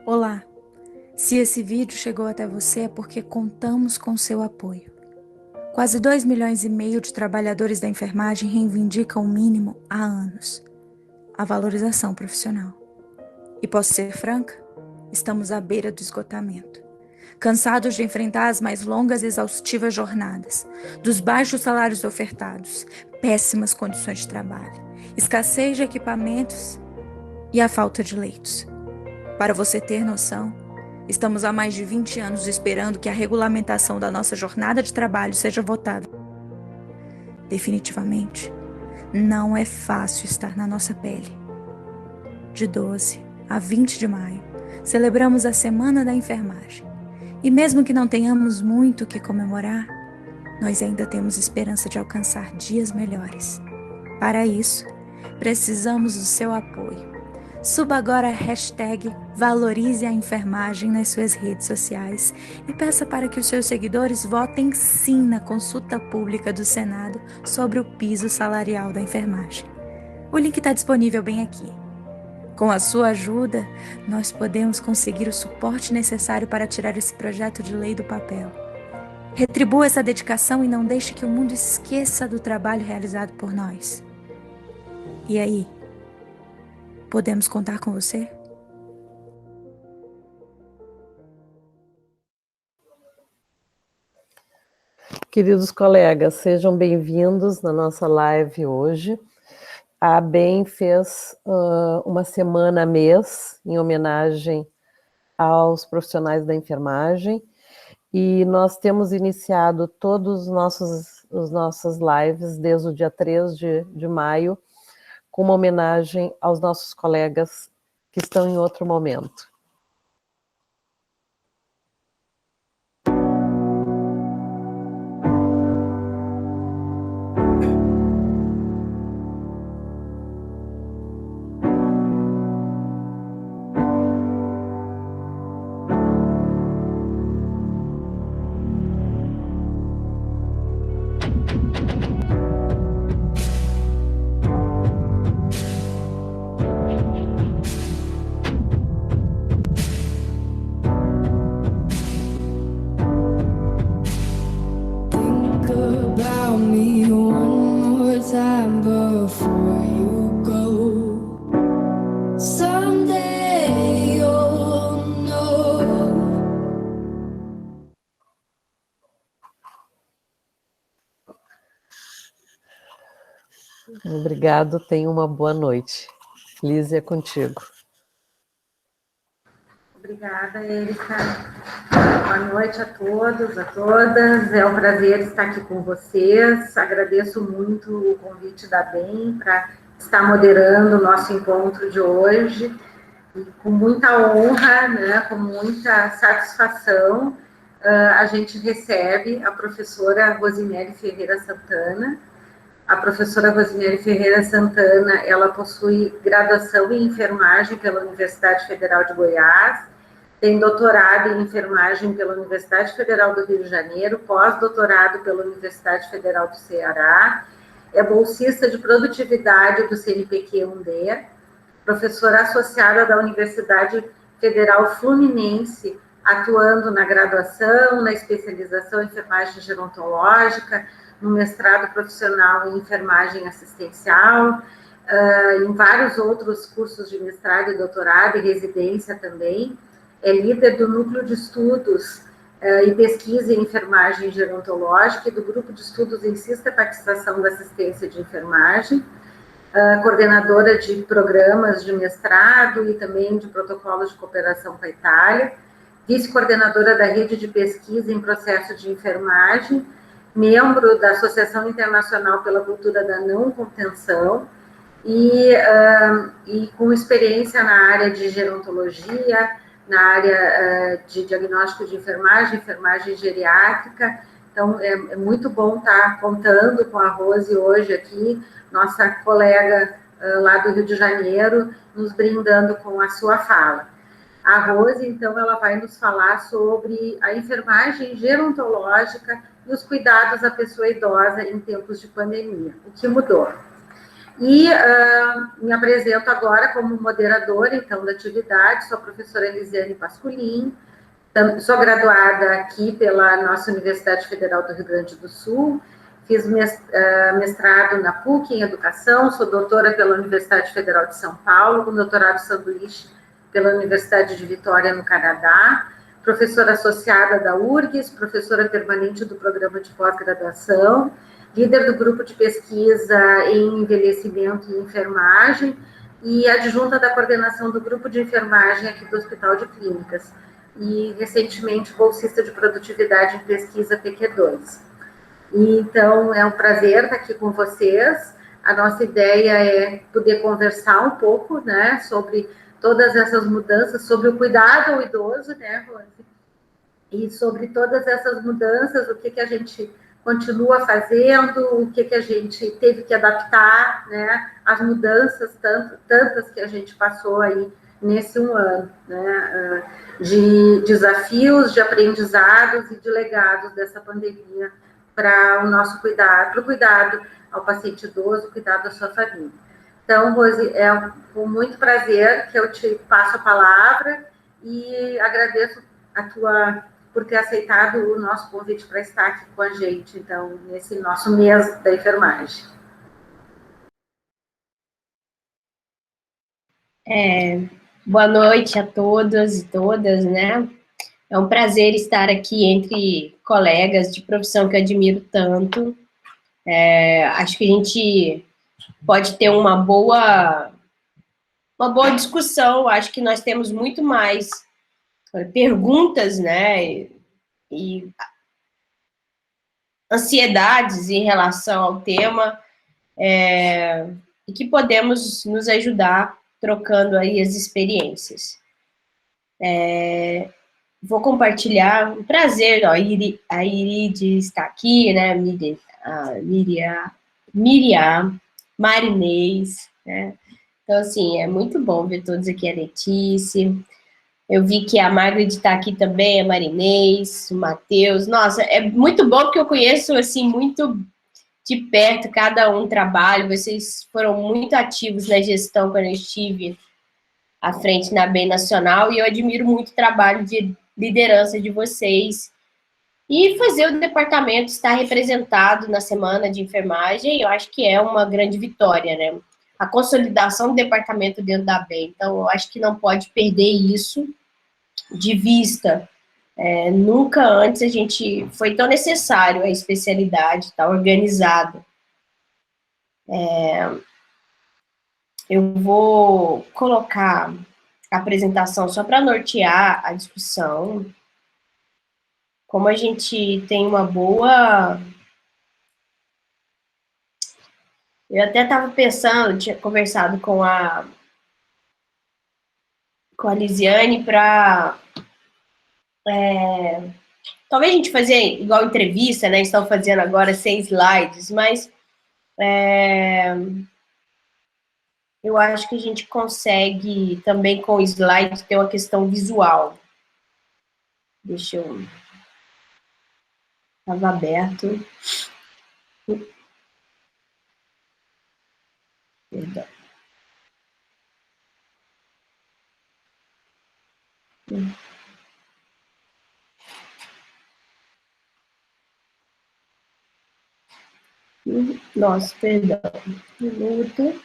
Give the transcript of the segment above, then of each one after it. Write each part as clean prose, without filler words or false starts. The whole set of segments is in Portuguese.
Olá! Se esse vídeo chegou até você é porque contamos com seu apoio. Quase 2,5 milhões de trabalhadores da enfermagem reivindicam o mínimo há anos: a valorização profissional. E posso ser franca? Estamos à beira do esgotamento. Cansados de enfrentar as mais longas e exaustivas jornadas, dos baixos salários ofertados, péssimas condições de trabalho, escassez de equipamentos e a falta de leitos. Para você ter noção, estamos há mais de 20 anos esperando que a regulamentação da nossa jornada de trabalho seja votada. Definitivamente, não é fácil estar na nossa pele. De 12 a 20 de maio, celebramos a Semana da Enfermagem. E mesmo que não tenhamos muito o que comemorar, nós ainda temos esperança de alcançar dias melhores. Para isso, precisamos do seu apoio. Suba agora a hashtag Valorize a Enfermagem nas suas redes sociais e peça para que os seus seguidores votem sim na consulta pública do Senado sobre o piso salarial da enfermagem. O link está disponível bem aqui. Com a sua ajuda, nós podemos conseguir o suporte necessário para tirar esse projeto de lei do papel. Retribua essa dedicação e não deixe que o mundo esqueça do trabalho realizado por nós. E aí? Podemos contar com você? Queridos colegas, sejam bem-vindos na nossa live hoje. A ABEM fez uma semana mês em homenagem aos profissionais da enfermagem e nós temos iniciado todos os nossas lives desde o dia 3 de maio com uma homenagem aos nossos colegas que estão em outro momento. Obrigado, tenha uma boa noite. Lízia, é contigo. Obrigada, Érica. Boa noite a todos, a todas. É um prazer estar aqui com vocês. Agradeço muito o convite da BEM para estar moderando o nosso encontro de hoje. E com muita honra, né, com muita satisfação, a gente recebe a professora Rosinelli Ferreira Santana. A professora Rosinelli Ferreira Santana, ela possui graduação em enfermagem pela Universidade Federal de Goiás, tem doutorado em enfermagem pela Universidade Federal do Rio de Janeiro, pós-doutorado pela Universidade Federal do Ceará, é bolsista de produtividade do CNPq-1D, professora associada da Universidade Federal Fluminense, atuando na graduação, na especialização em enfermagem gerontológica, no mestrado profissional em enfermagem assistencial, em vários outros cursos de mestrado e doutorado e residência também. É líder do núcleo de estudos e pesquisa em enfermagem gerontológica e do grupo de estudos em sistematização da assistência de enfermagem, coordenadora de programas de mestrado e também de protocolos de cooperação com a Itália, vice-coordenadora da rede de pesquisa em processo de enfermagem, membro da Associação Internacional pela Cultura da Não Contenção e com experiência na área de gerontologia, na área de diagnóstico de enfermagem, enfermagem geriátrica. Então, é muito bom estar contando com a Rose hoje aqui, nossa colega lá do Rio de Janeiro, nos brindando com a sua fala. A Rose, então, ela vai nos falar sobre a enfermagem gerontológica e os cuidados à pessoa idosa em tempos de pandemia, o que mudou. E me apresento agora como moderadora, então, da atividade. Sou a professora Elisiane Pasculin, sou graduada aqui pela nossa Universidade Federal do Rio Grande do Sul, fiz mestrado na PUC em Educação, sou doutora pela Universidade Federal de São Paulo, com doutorado sanduíche pela Universidade de Vitória, no Canadá, professora associada da URGS, professora permanente do Programa de Pós-Graduação, líder do grupo de pesquisa em envelhecimento e enfermagem e adjunta da coordenação do grupo de enfermagem aqui do Hospital de Clínicas e, recentemente, bolsista de produtividade em pesquisa PQ2. E, então, é um prazer estar aqui com vocês. A nossa ideia é poder conversar um pouco, né, sobre todas essas mudanças, sobre o cuidado ao idoso, né, Rose? E sobre todas essas mudanças, o que a gente continua fazendo, o que a gente teve que adaptar, né, as mudanças tantas que a gente passou aí nesse um ano, né, de desafios, de aprendizados e de legados dessa pandemia para o nosso cuidado, para o cuidado ao paciente idoso, cuidado da sua família. Então, Rose, é com muito prazer que eu te passo a palavra e agradeço por ter aceitado o nosso convite para estar aqui com a gente, então, nesse nosso mês da enfermagem. Boa noite a todos e todas, né? É um prazer estar aqui entre colegas de profissão que eu admiro tanto. Acho que a gente pode ter uma boa discussão. Acho que nós temos muito mais perguntas, né? E ansiedades em relação ao tema, e que podemos nos ajudar trocando aí as experiências. Vou compartilhar, um prazer, ó, a Iride está aqui, né, a Miriam, Marinês, né, então, assim, é muito bom ver todos aqui, a Letícia, eu vi que a Margaret está aqui também, a Marinês, o Matheus, nossa, é muito bom porque eu conheço, assim, muito de perto, cada um trabalho, vocês foram muito ativos na gestão quando eu estive à frente na BEM Nacional, e eu admiro muito o trabalho de liderança de vocês, e fazer o departamento estar representado na semana de enfermagem, eu acho que é uma grande vitória, né? A consolidação do departamento dentro da BEM, então eu acho que não pode perder isso de vista. Nunca antes a gente foi tão necessário a especialidade, estar organizado. Eu vou colocar a apresentação só para nortear a discussão. Como a gente tem uma boa... Eu até estava pensando, tinha conversado com a Lisiane para... talvez a gente fazer igual entrevista, né? Estão fazendo agora 100 slides, mas eu acho que a gente consegue também com o slide ter uma questão visual. Deixa eu... Estava aberto. Perdão. Nossa, perdão. Um minuto.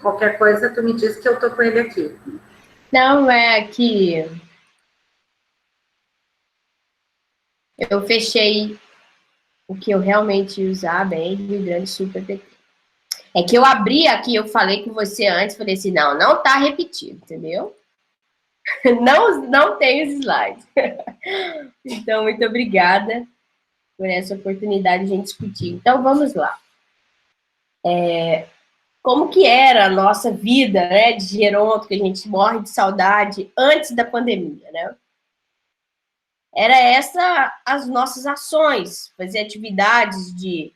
Qualquer coisa, tu me diz que eu tô com ele aqui. Não, é que eu fechei o que eu realmente ia usar bem, Rio Grande Super PT. É que eu abri aqui, eu falei com você antes, falei assim, não tá repetido, entendeu? Não tem os slides. Então, muito obrigada por essa oportunidade de a gente discutir. Então, vamos lá. Como que era a nossa vida, né, de geronto, que a gente morre de saudade antes da pandemia, né? Era essa as nossas ações, fazer atividades de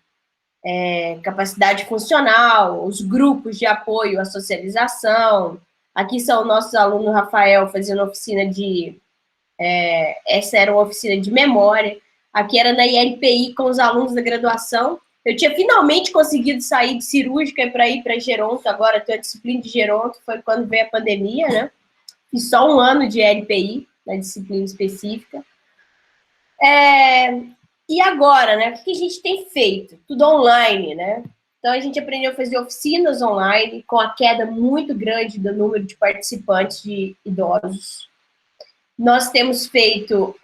capacidade funcional, os grupos de apoio à socialização. Aqui são nossos alunos, Rafael, fazendo oficina de... essa era uma oficina de memória. Aqui era na ILPI com os alunos da graduação. Eu tinha finalmente conseguido sair de cirúrgica para ir para geronto, agora tenho a disciplina de geronto, foi quando veio a pandemia, né? Fiz só um ano de LPI, na disciplina específica. E agora, né? O que a gente tem feito? Tudo online, né? Então, a gente aprendeu a fazer oficinas online, com a queda muito grande do número de participantes de idosos. Nós temos feito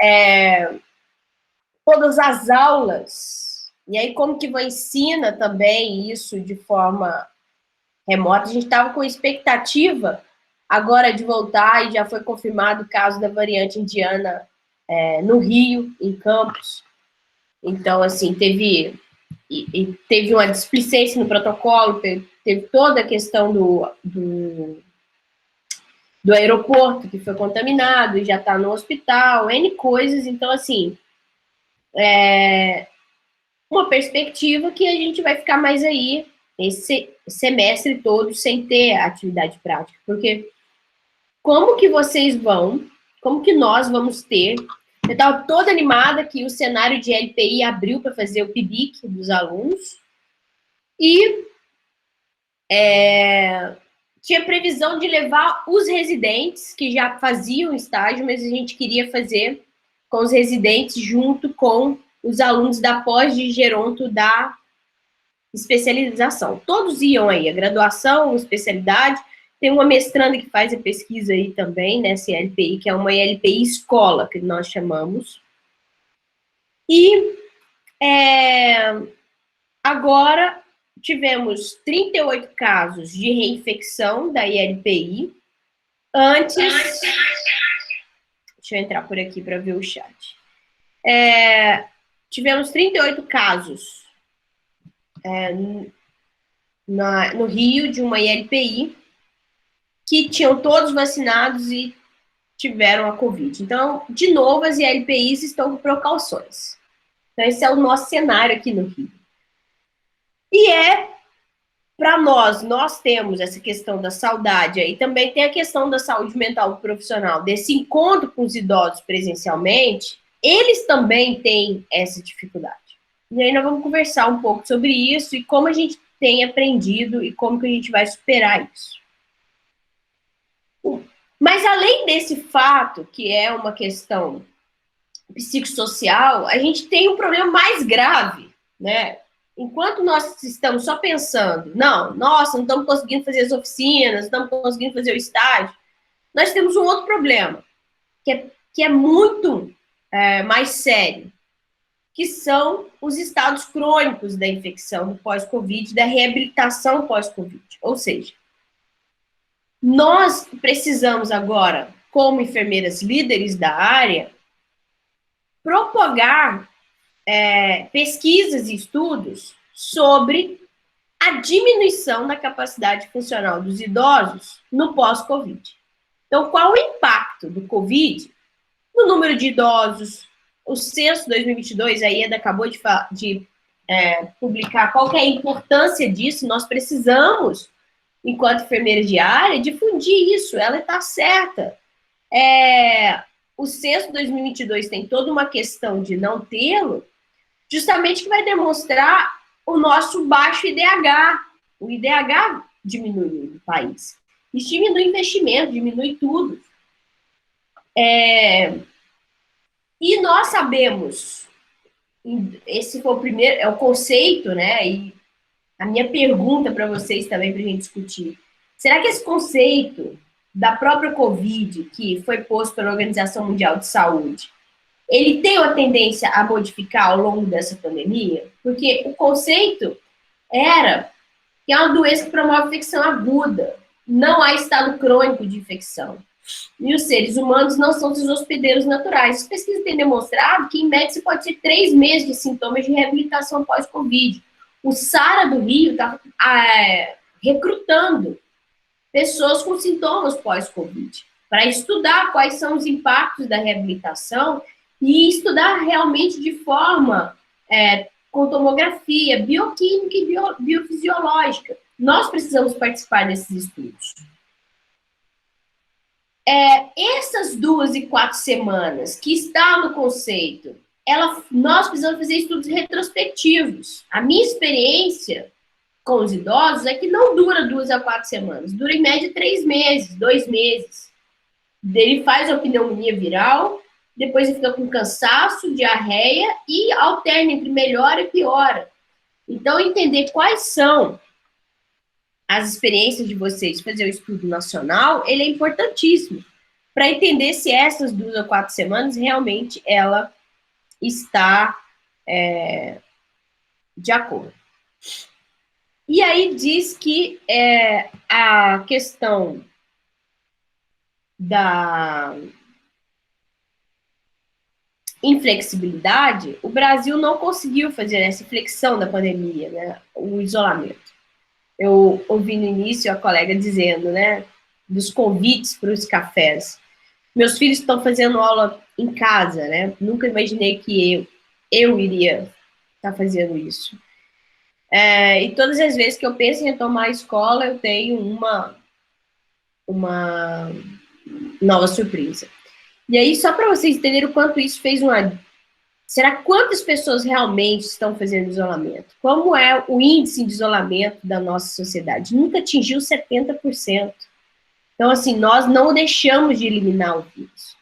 todas as aulas, e aí como que ensina também isso de forma remota. A gente estava com expectativa agora de voltar, e já foi confirmado o caso da variante indiana no Rio, em Campos. Então, assim, teve uma displicência no protocolo, teve toda a questão do aeroporto, que foi contaminado, e já está no hospital, N coisas. Então, assim, uma perspectiva que a gente vai ficar mais aí esse semestre todo sem ter atividade prática. Porque como que nós vamos ter... Eu estava toda animada que o cenário de LPI abriu para fazer o PIBIC dos alunos. E tinha previsão de levar os residentes, que já faziam estágio, mas a gente queria fazer com os residentes junto com os alunos da pós de geronto da especialização. Todos iam aí, a graduação, a especialidade. Tem uma mestranda que faz a pesquisa aí também, nessa LPI, que é uma LPI escola, que nós chamamos. E agora tivemos 38 casos de reinfecção da ILPI. Antes... Deixa eu entrar por aqui para ver o chat. Tivemos 38 casos no Rio, de uma ILPI, que tinham todos vacinados e tiveram a Covid. Então, de novo, as ILPIs estão com precauções. Então, esse é o nosso cenário aqui no Rio. E para nós temos essa questão da saudade aí, também tem a questão da saúde mental do profissional, desse encontro com os idosos presencialmente, eles também têm essa dificuldade. E aí nós vamos conversar um pouco sobre isso e como a gente tem aprendido e como que a gente vai superar isso. Mas além desse fato, que é uma questão psicossocial, a gente tem um problema mais grave, né? Enquanto nós estamos só pensando, não estamos conseguindo fazer as oficinas, não estamos conseguindo fazer o estágio, nós temos um outro problema, que é muito mais sério, que são os estados crônicos da infecção do pós-Covid, da reabilitação pós-Covid. Ou seja, nós precisamos agora, como enfermeiras líderes da área, propagar pesquisas e estudos sobre a diminuição da capacidade funcional dos idosos no pós-Covid. Então, qual o impacto do Covid no número de idosos? O censo 2022, a IEDA acabou de publicar qual que é a importância disso. Nós precisamos, enquanto enfermeiras de área, difundir isso. Ela está certa. O censo 2022 tem toda uma questão de não tê-lo, justamente que vai demonstrar o nosso baixo IDH. O IDH diminui no país. Isso diminui investimento, diminui tudo. E nós sabemos, esse foi o primeiro, o conceito, né? E a minha pergunta para vocês também, para a gente discutir. Será que esse conceito da própria Covid, que foi posto pela Organização Mundial de Saúde, ele tem uma tendência a modificar ao longo dessa pandemia? Porque o conceito era que é uma doença que promove infecção aguda, não há estado crônico de infecção. E os seres humanos não são seus hospedeiros naturais. As pesquisas têm demonstrado que, em média, você pode ter 3 meses de sintomas de reabilitação pós-Covid. O SARA do Rio está recrutando pessoas com sintomas pós-Covid para estudar quais são os impactos da reabilitação e estudar realmente de forma com tomografia bioquímica e biofisiológica. Nós precisamos participar desses estudos. Essas 2 e 4 semanas que está no conceito nós precisamos fazer estudos retrospectivos. A minha experiência com os idosos é que não dura 2 a 4 semanas, dura em média 3 meses, 2 meses. Ele faz a pneumonia viral, depois ele fica com cansaço, diarreia e alterna entre melhora e piora. Então, entender quais são as experiências de vocês, fazer o estudo nacional, ele é importantíssimo para entender se essas 2 a 4 semanas realmente ela está de acordo. E aí diz que a questão da inflexibilidade, o Brasil não conseguiu fazer essa flexão da pandemia, né, o isolamento. Eu ouvi no início a colega dizendo, né, dos convites para os cafés. Meus filhos estão fazendo aula em casa, né, nunca imaginei que eu iria estar fazendo isso. E todas as vezes que eu penso em retomar a escola, eu tenho uma nova surpresa. E aí, só para vocês entenderem o quanto isso fez Será quantas pessoas realmente estão fazendo isolamento? Como é o índice de isolamento da nossa sociedade? Nunca atingiu 70%. Então, assim, nós não deixamos de eliminar o vírus.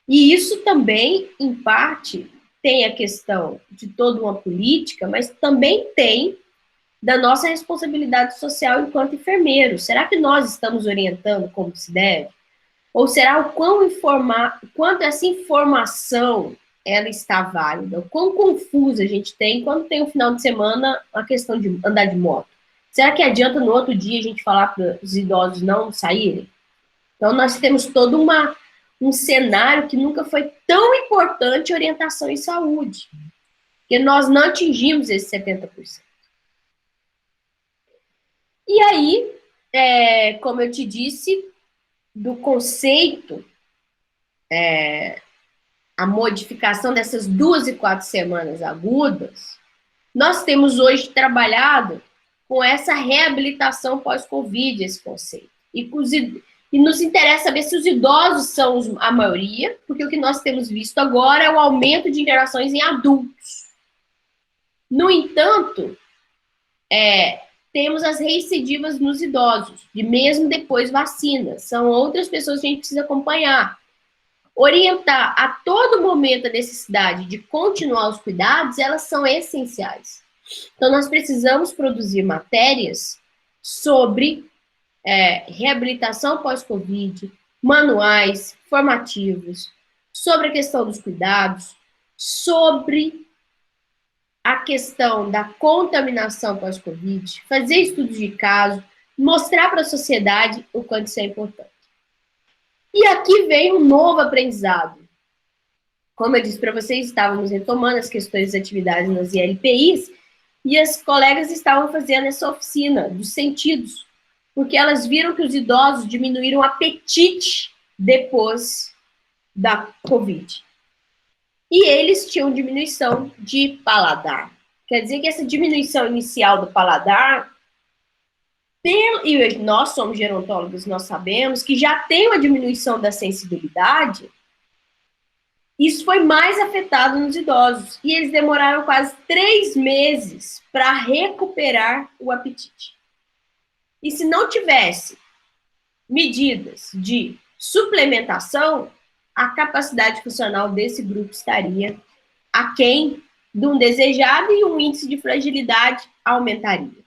E isso também, em parte, tem a questão de toda uma política, mas também tem da nossa responsabilidade social enquanto enfermeiros. Será que nós estamos orientando como se deve? Ou será o quanto essa informação ela está válida? O quão confusa a gente tem quando tem um final de semana a questão de andar de moto? Será que adianta no outro dia a gente falar para os idosos não saírem? Então, nós temos todo um cenário que nunca foi tão importante orientação em saúde. Porque nós não atingimos esse 70%. E aí, como eu te disse, do conceito, a modificação dessas 2 e 4 semanas agudas, nós temos hoje trabalhado com essa reabilitação pós-Covid, esse conceito. E nos interessa saber se os idosos são a maioria, porque o que nós temos visto agora é o aumento de internações em adultos. No entanto, temos as recidivas nos idosos, de mesmo depois vacina. São outras pessoas que a gente precisa acompanhar. Orientar a todo momento a necessidade de continuar os cuidados, elas são essenciais. Então, nós precisamos produzir matérias sobre reabilitação pós-Covid, manuais formativos, sobre a questão dos cuidados, sobre a questão da contaminação pós-Covid, fazer estudos de caso, mostrar para a sociedade o quanto isso é importante. E aqui vem um novo aprendizado. Como eu disse para vocês, estávamos retomando as questões das atividades nas ILPIs e as colegas estavam fazendo essa oficina dos sentidos, porque elas viram que os idosos diminuíram o apetite depois da Covid. E eles tinham diminuição de paladar. Quer dizer que essa diminuição inicial do paladar, e nós somos gerontólogos, nós sabemos que já tem uma diminuição da sensibilidade, isso foi mais afetado nos idosos. E eles demoraram quase 3 meses para recuperar o apetite. E se não tivesse medidas de suplementação, a capacidade funcional desse grupo estaria aquém de um desejado e um índice de fragilidade aumentaria.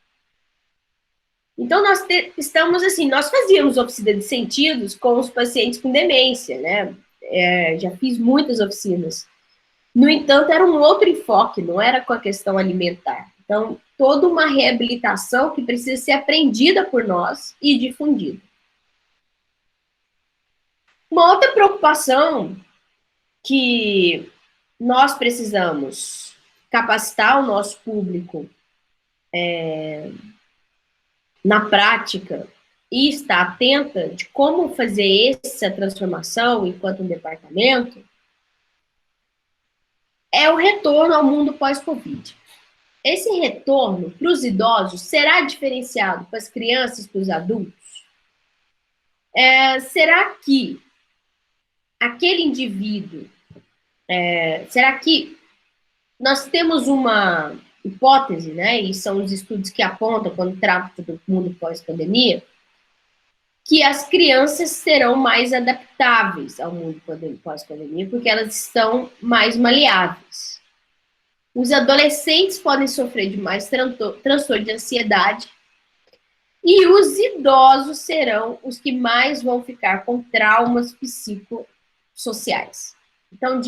Então, nós estamos assim, nós fazíamos oficina de sentidos com os pacientes com demência, né? Já fiz muitas oficinas. No entanto, era um outro enfoque, não era com a questão alimentar. Então, toda uma reabilitação que precisa ser aprendida por nós e difundida. Uma outra preocupação que nós precisamos capacitar o nosso público na prática e estar atenta de como fazer essa transformação enquanto um departamento é o retorno ao mundo pós-Covid. Esse retorno para os idosos será diferenciado para as crianças e para os adultos? Será que aquele indivíduo, será que nós temos uma hipótese, né, e são os estudos que apontam quando trata do mundo pós-pandemia, que as crianças serão mais adaptáveis ao mundo pós-pandemia, porque elas estão mais maleáveis. Os adolescentes podem sofrer de mais transtorno de ansiedade, e os idosos serão os que mais vão ficar com traumas psicossociais. Então,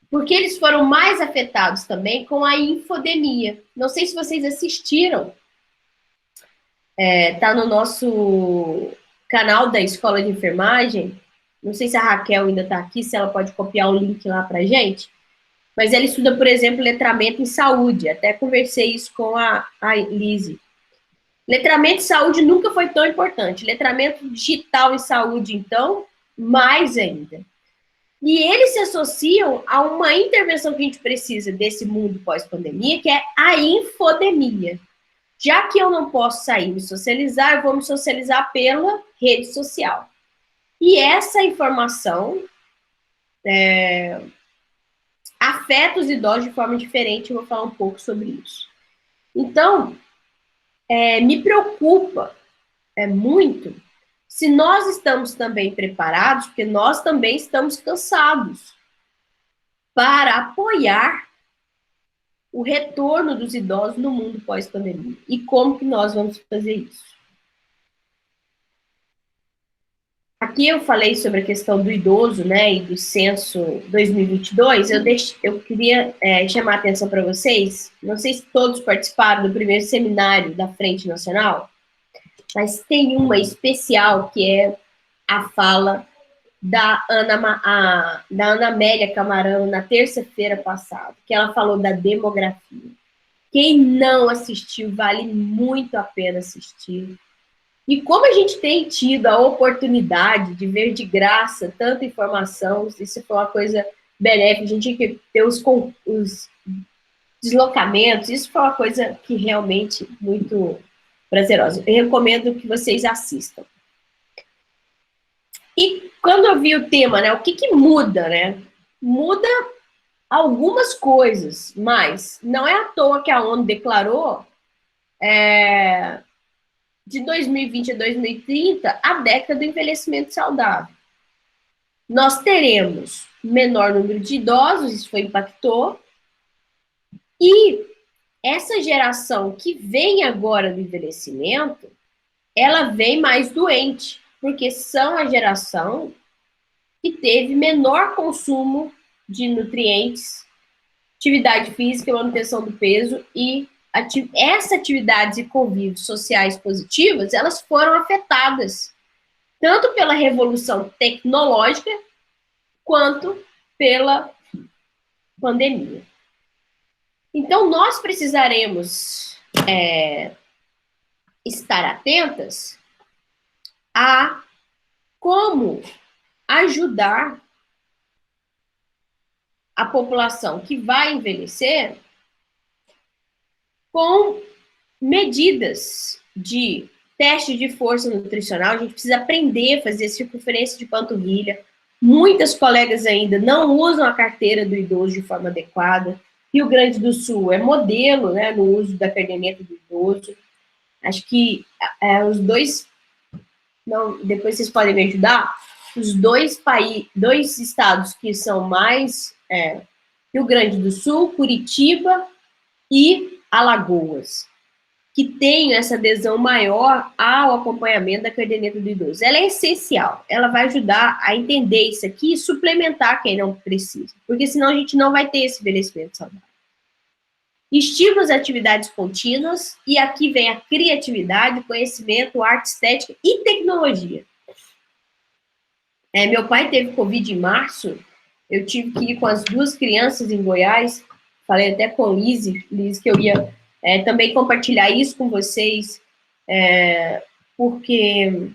porque eles foram mais afetados também com a infodemia. Não sei se vocês assistiram, tá no nosso canal da Escola de Enfermagem, não sei se a Raquel ainda está aqui, se ela pode copiar o link lá para a gente, mas ela estuda, por exemplo, letramento em saúde, até conversei isso com a Lise. Letramento em saúde nunca foi tão importante, letramento digital em saúde, então, mais ainda. E eles se associam a uma intervenção que a gente precisa desse mundo pós-pandemia, que é a infodemia. Já que eu não posso sair me socializar, eu vou me socializar pela rede social. E essa informação afeta os idosos de forma diferente, eu vou falar um pouco sobre isso. Então, me preocupa muito se nós estamos também preparados, porque nós também estamos cansados, para apoiar o retorno dos idosos no mundo pós-pandemia. E como que nós vamos fazer isso? Aqui eu falei sobre a questão do idoso, né, e do censo 2022, eu queria chamar a atenção para vocês, não sei se todos participaram do primeiro seminário da Frente Nacional, mas tem uma especial que é a fala da Ana Amélia Camarão na terça-feira passada, que ela falou da demografia. Quem não assistiu, vale muito a pena assistir. E como a gente tem tido a oportunidade de ver de graça tanta informação, isso foi uma coisa benéfica, a gente tinha que ter os deslocamentos, isso foi uma coisa que realmente muito prazerosa. Eu recomendo que vocês assistam. E quando eu vi o tema, né, o que muda, né? Muda algumas coisas, mas não é à toa que a ONU declarou de 2020 a 2030 a década do envelhecimento saudável. Nós teremos menor número de idosos, isso impactou, e essa geração que vem agora do envelhecimento, ela vem mais doente, porque são a geração que teve menor consumo de nutrientes, atividade física, manutenção do peso e essas atividades e convívios sociais positivas, elas foram afetadas tanto pela revolução tecnológica quanto pela pandemia. Então, nós precisaremos estar atentas a como ajudar a população que vai envelhecer com medidas de teste de força nutricional. A gente precisa aprender a fazer circunferência de panturrilha. Muitas colegas ainda não usam a carteira do idoso de forma adequada. Rio Grande do Sul é modelo, né, no uso da caderneta do idoso. Acho que os dois... Não, depois vocês podem me ajudar. Os dois estados que são mais Rio Grande do Sul, Curitiba e Alagoas, que tem essa adesão maior ao acompanhamento da caderneta do idoso. Ela é essencial, ela vai ajudar a entender isso aqui e suplementar quem não precisa, porque senão a gente não vai ter esse envelhecimento saudável. Estímulos às atividades contínuas, e aqui vem a criatividade, conhecimento, arte, estética e tecnologia. Meu pai teve Covid em março, eu tive que ir com as 2 crianças em Goiás, falei até com Liz, que eu ia também compartilhar isso com vocês, porque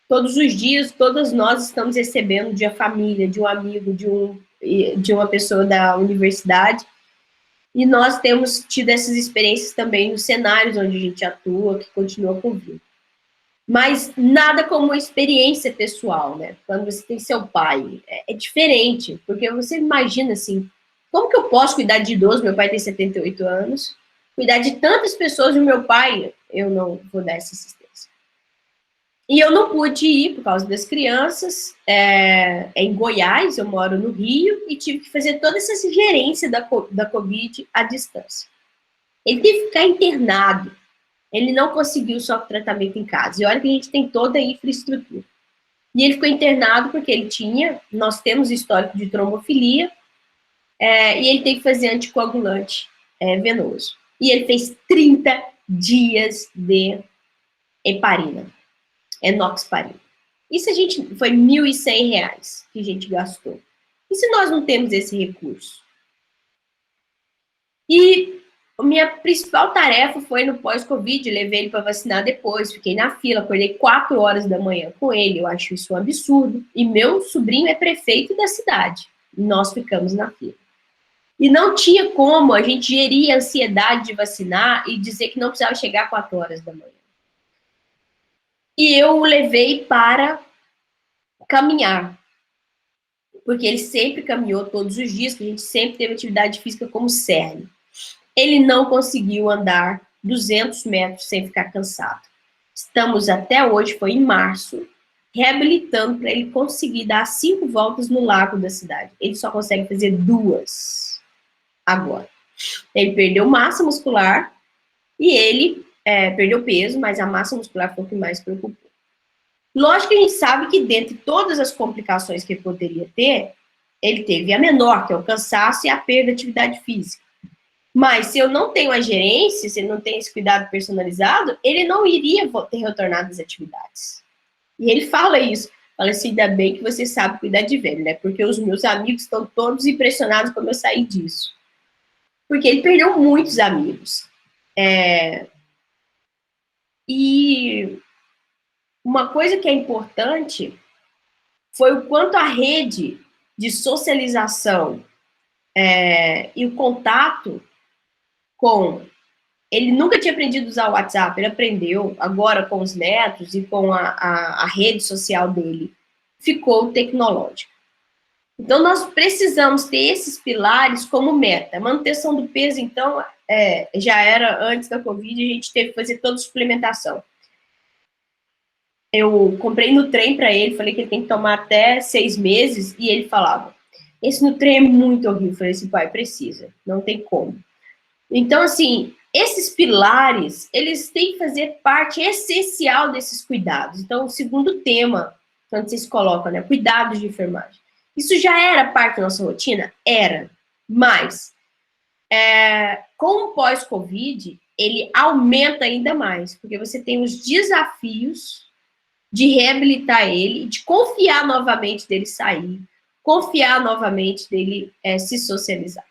todos os dias, todas nós estamos recebendo de uma família, de um amigo, de uma pessoa da universidade, e nós temos tido essas experiências também nos cenários onde a gente atua, que continua com vida. Mas nada como uma experiência pessoal, né? Quando você tem seu pai, é diferente, porque você imagina assim, como que eu posso cuidar de idoso? Meu pai tem 78 anos, cuidar de tantas pessoas, e o meu pai, eu não vou dar essa assistência. E eu não pude ir por causa das crianças, em Goiás, eu moro no Rio, e tive que fazer toda essa gerência da Covid à distância. Ele teve que ficar internado, ele não conseguiu só tratamento em casa, e olha que a gente tem toda a infraestrutura. E ele ficou internado porque nós temos histórico de trombofilia, e ele tem que fazer anticoagulante venoso. E ele fez 30 dias de heparina. Enoxaparina. Isso foi R$ 1.100 que a gente gastou. E se nós não temos esse recurso? E a minha principal tarefa foi no pós-Covid, levei ele para vacinar depois, fiquei na fila, acordei 4 horas da manhã com ele, eu acho isso um absurdo. E meu sobrinho é prefeito da cidade, e nós ficamos na fila. E não tinha como a gente gerir a ansiedade de vacinar e dizer que não precisava chegar 4 horas da manhã. E eu o levei para caminhar, porque ele sempre caminhou todos os dias, que a gente sempre teve atividade física como CERN. Ele não conseguiu andar 200 metros sem ficar cansado. Estamos até hoje, foi em março, reabilitando para ele conseguir dar 5 voltas no lago da cidade. Ele só consegue fazer 2 agora. Ele perdeu massa muscular e ele perdeu peso, mas a massa muscular foi o que mais preocupou. Lógico que a gente sabe que dentre todas as complicações que ele poderia ter, ele teve a menor, que é o cansaço e a perda de atividade física. Mas se eu não tenho a gerência, se ele não tem esse cuidado personalizado, ele não iria ter retornado às atividades. E ele fala isso. Fala assim, ainda bem que você sabe cuidar de velho, né? Porque os meus amigos estão todos impressionados como eu saí disso. Porque ele perdeu muitos amigos. E uma coisa que é importante foi o quanto a rede de socialização e o contato com... Ele nunca tinha aprendido a usar o WhatsApp, ele aprendeu agora com os netos e com a rede social dele. Ficou tecnológico. Então, nós precisamos ter esses pilares como meta. A manutenção do peso, então, já era antes da Covid, a gente teve que fazer toda a suplementação. Eu comprei Nutrem para ele, falei que ele tem que tomar até 6 meses, e ele falava, esse Nutrem é muito horrível. Eu falei assim, pai, precisa, não tem como. Então, assim, esses pilares, eles têm que fazer parte essencial desses cuidados. Então, o segundo tema, quando vocês colocam, né, cuidados de enfermagem. Isso já era parte da nossa rotina? Era. Mas, com o pós-Covid, ele aumenta ainda mais, porque você tem os desafios de reabilitar ele, de confiar novamente dele sair, confiar novamente dele se socializar.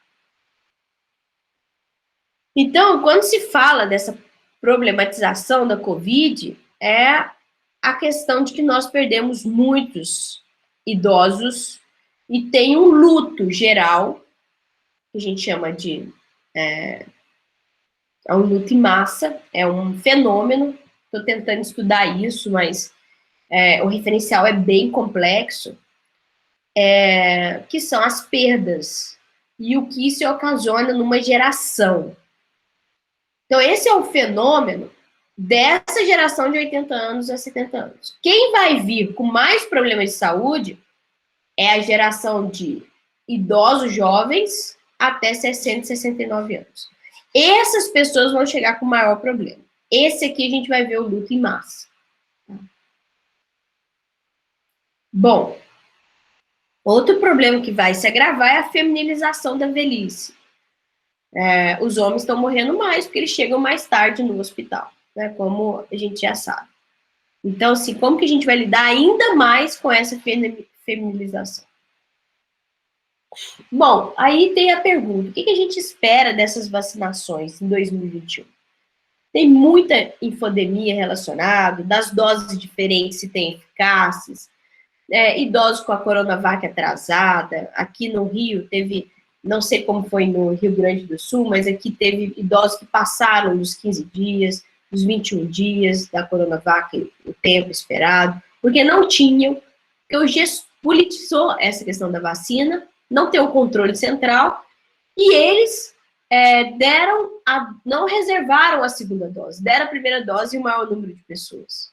Então, quando se fala dessa problematização da Covid, é a questão de que nós perdemos muitos idosos e tem um luto geral, que a gente chama de um luto em massa, é um fenômeno, estou tentando estudar isso, mas o referencial é bem complexo, que são as perdas e o que isso ocasiona numa geração. Então, esse é o fenômeno dessa geração de 80 anos a 70 anos. Quem vai vir com mais problemas de saúde é a geração de idosos jovens até 60, 69 anos. Essas pessoas vão chegar com maior problema. Esse aqui a gente vai ver o luto em massa. Bom, outro problema que vai se agravar é a feminilização da velhice. Os homens estão morrendo mais porque eles chegam mais tarde no hospital, né, como a gente já sabe. Então, assim, como que a gente vai lidar ainda mais com essa feminilização? Bom, aí tem a pergunta, o que a gente espera dessas vacinações em 2021? Tem muita infodemia relacionada, das doses diferentes se tem eficácias, idosos com a Coronavac atrasada, aqui no Rio teve, não sei como foi no Rio Grande do Sul, mas aqui teve idosos que passaram dos 15 dias, os 21 dias da Coronavac, o tempo esperado, porque não tinham, porque o GES politizou essa questão da vacina, não tem o controle central, e eles não reservaram a segunda dose, deram a primeira dose em um maior número de pessoas.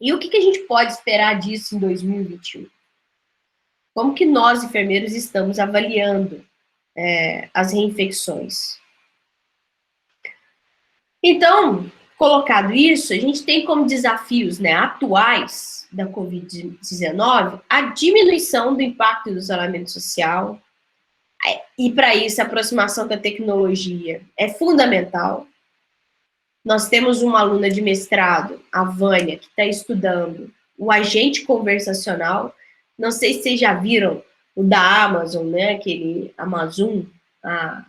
E o que a gente pode esperar disso em 2021? Como que nós, enfermeiros, estamos avaliando as reinfecções? Então, colocado isso, a gente tem como desafios, né, atuais da Covid-19 a diminuição do impacto do isolamento social, e para isso a aproximação da tecnologia é fundamental. Nós temos uma aluna de mestrado, a Vânia, que está estudando o agente conversacional. Não sei se vocês já viram o da Amazon, né, aquele Amazon, a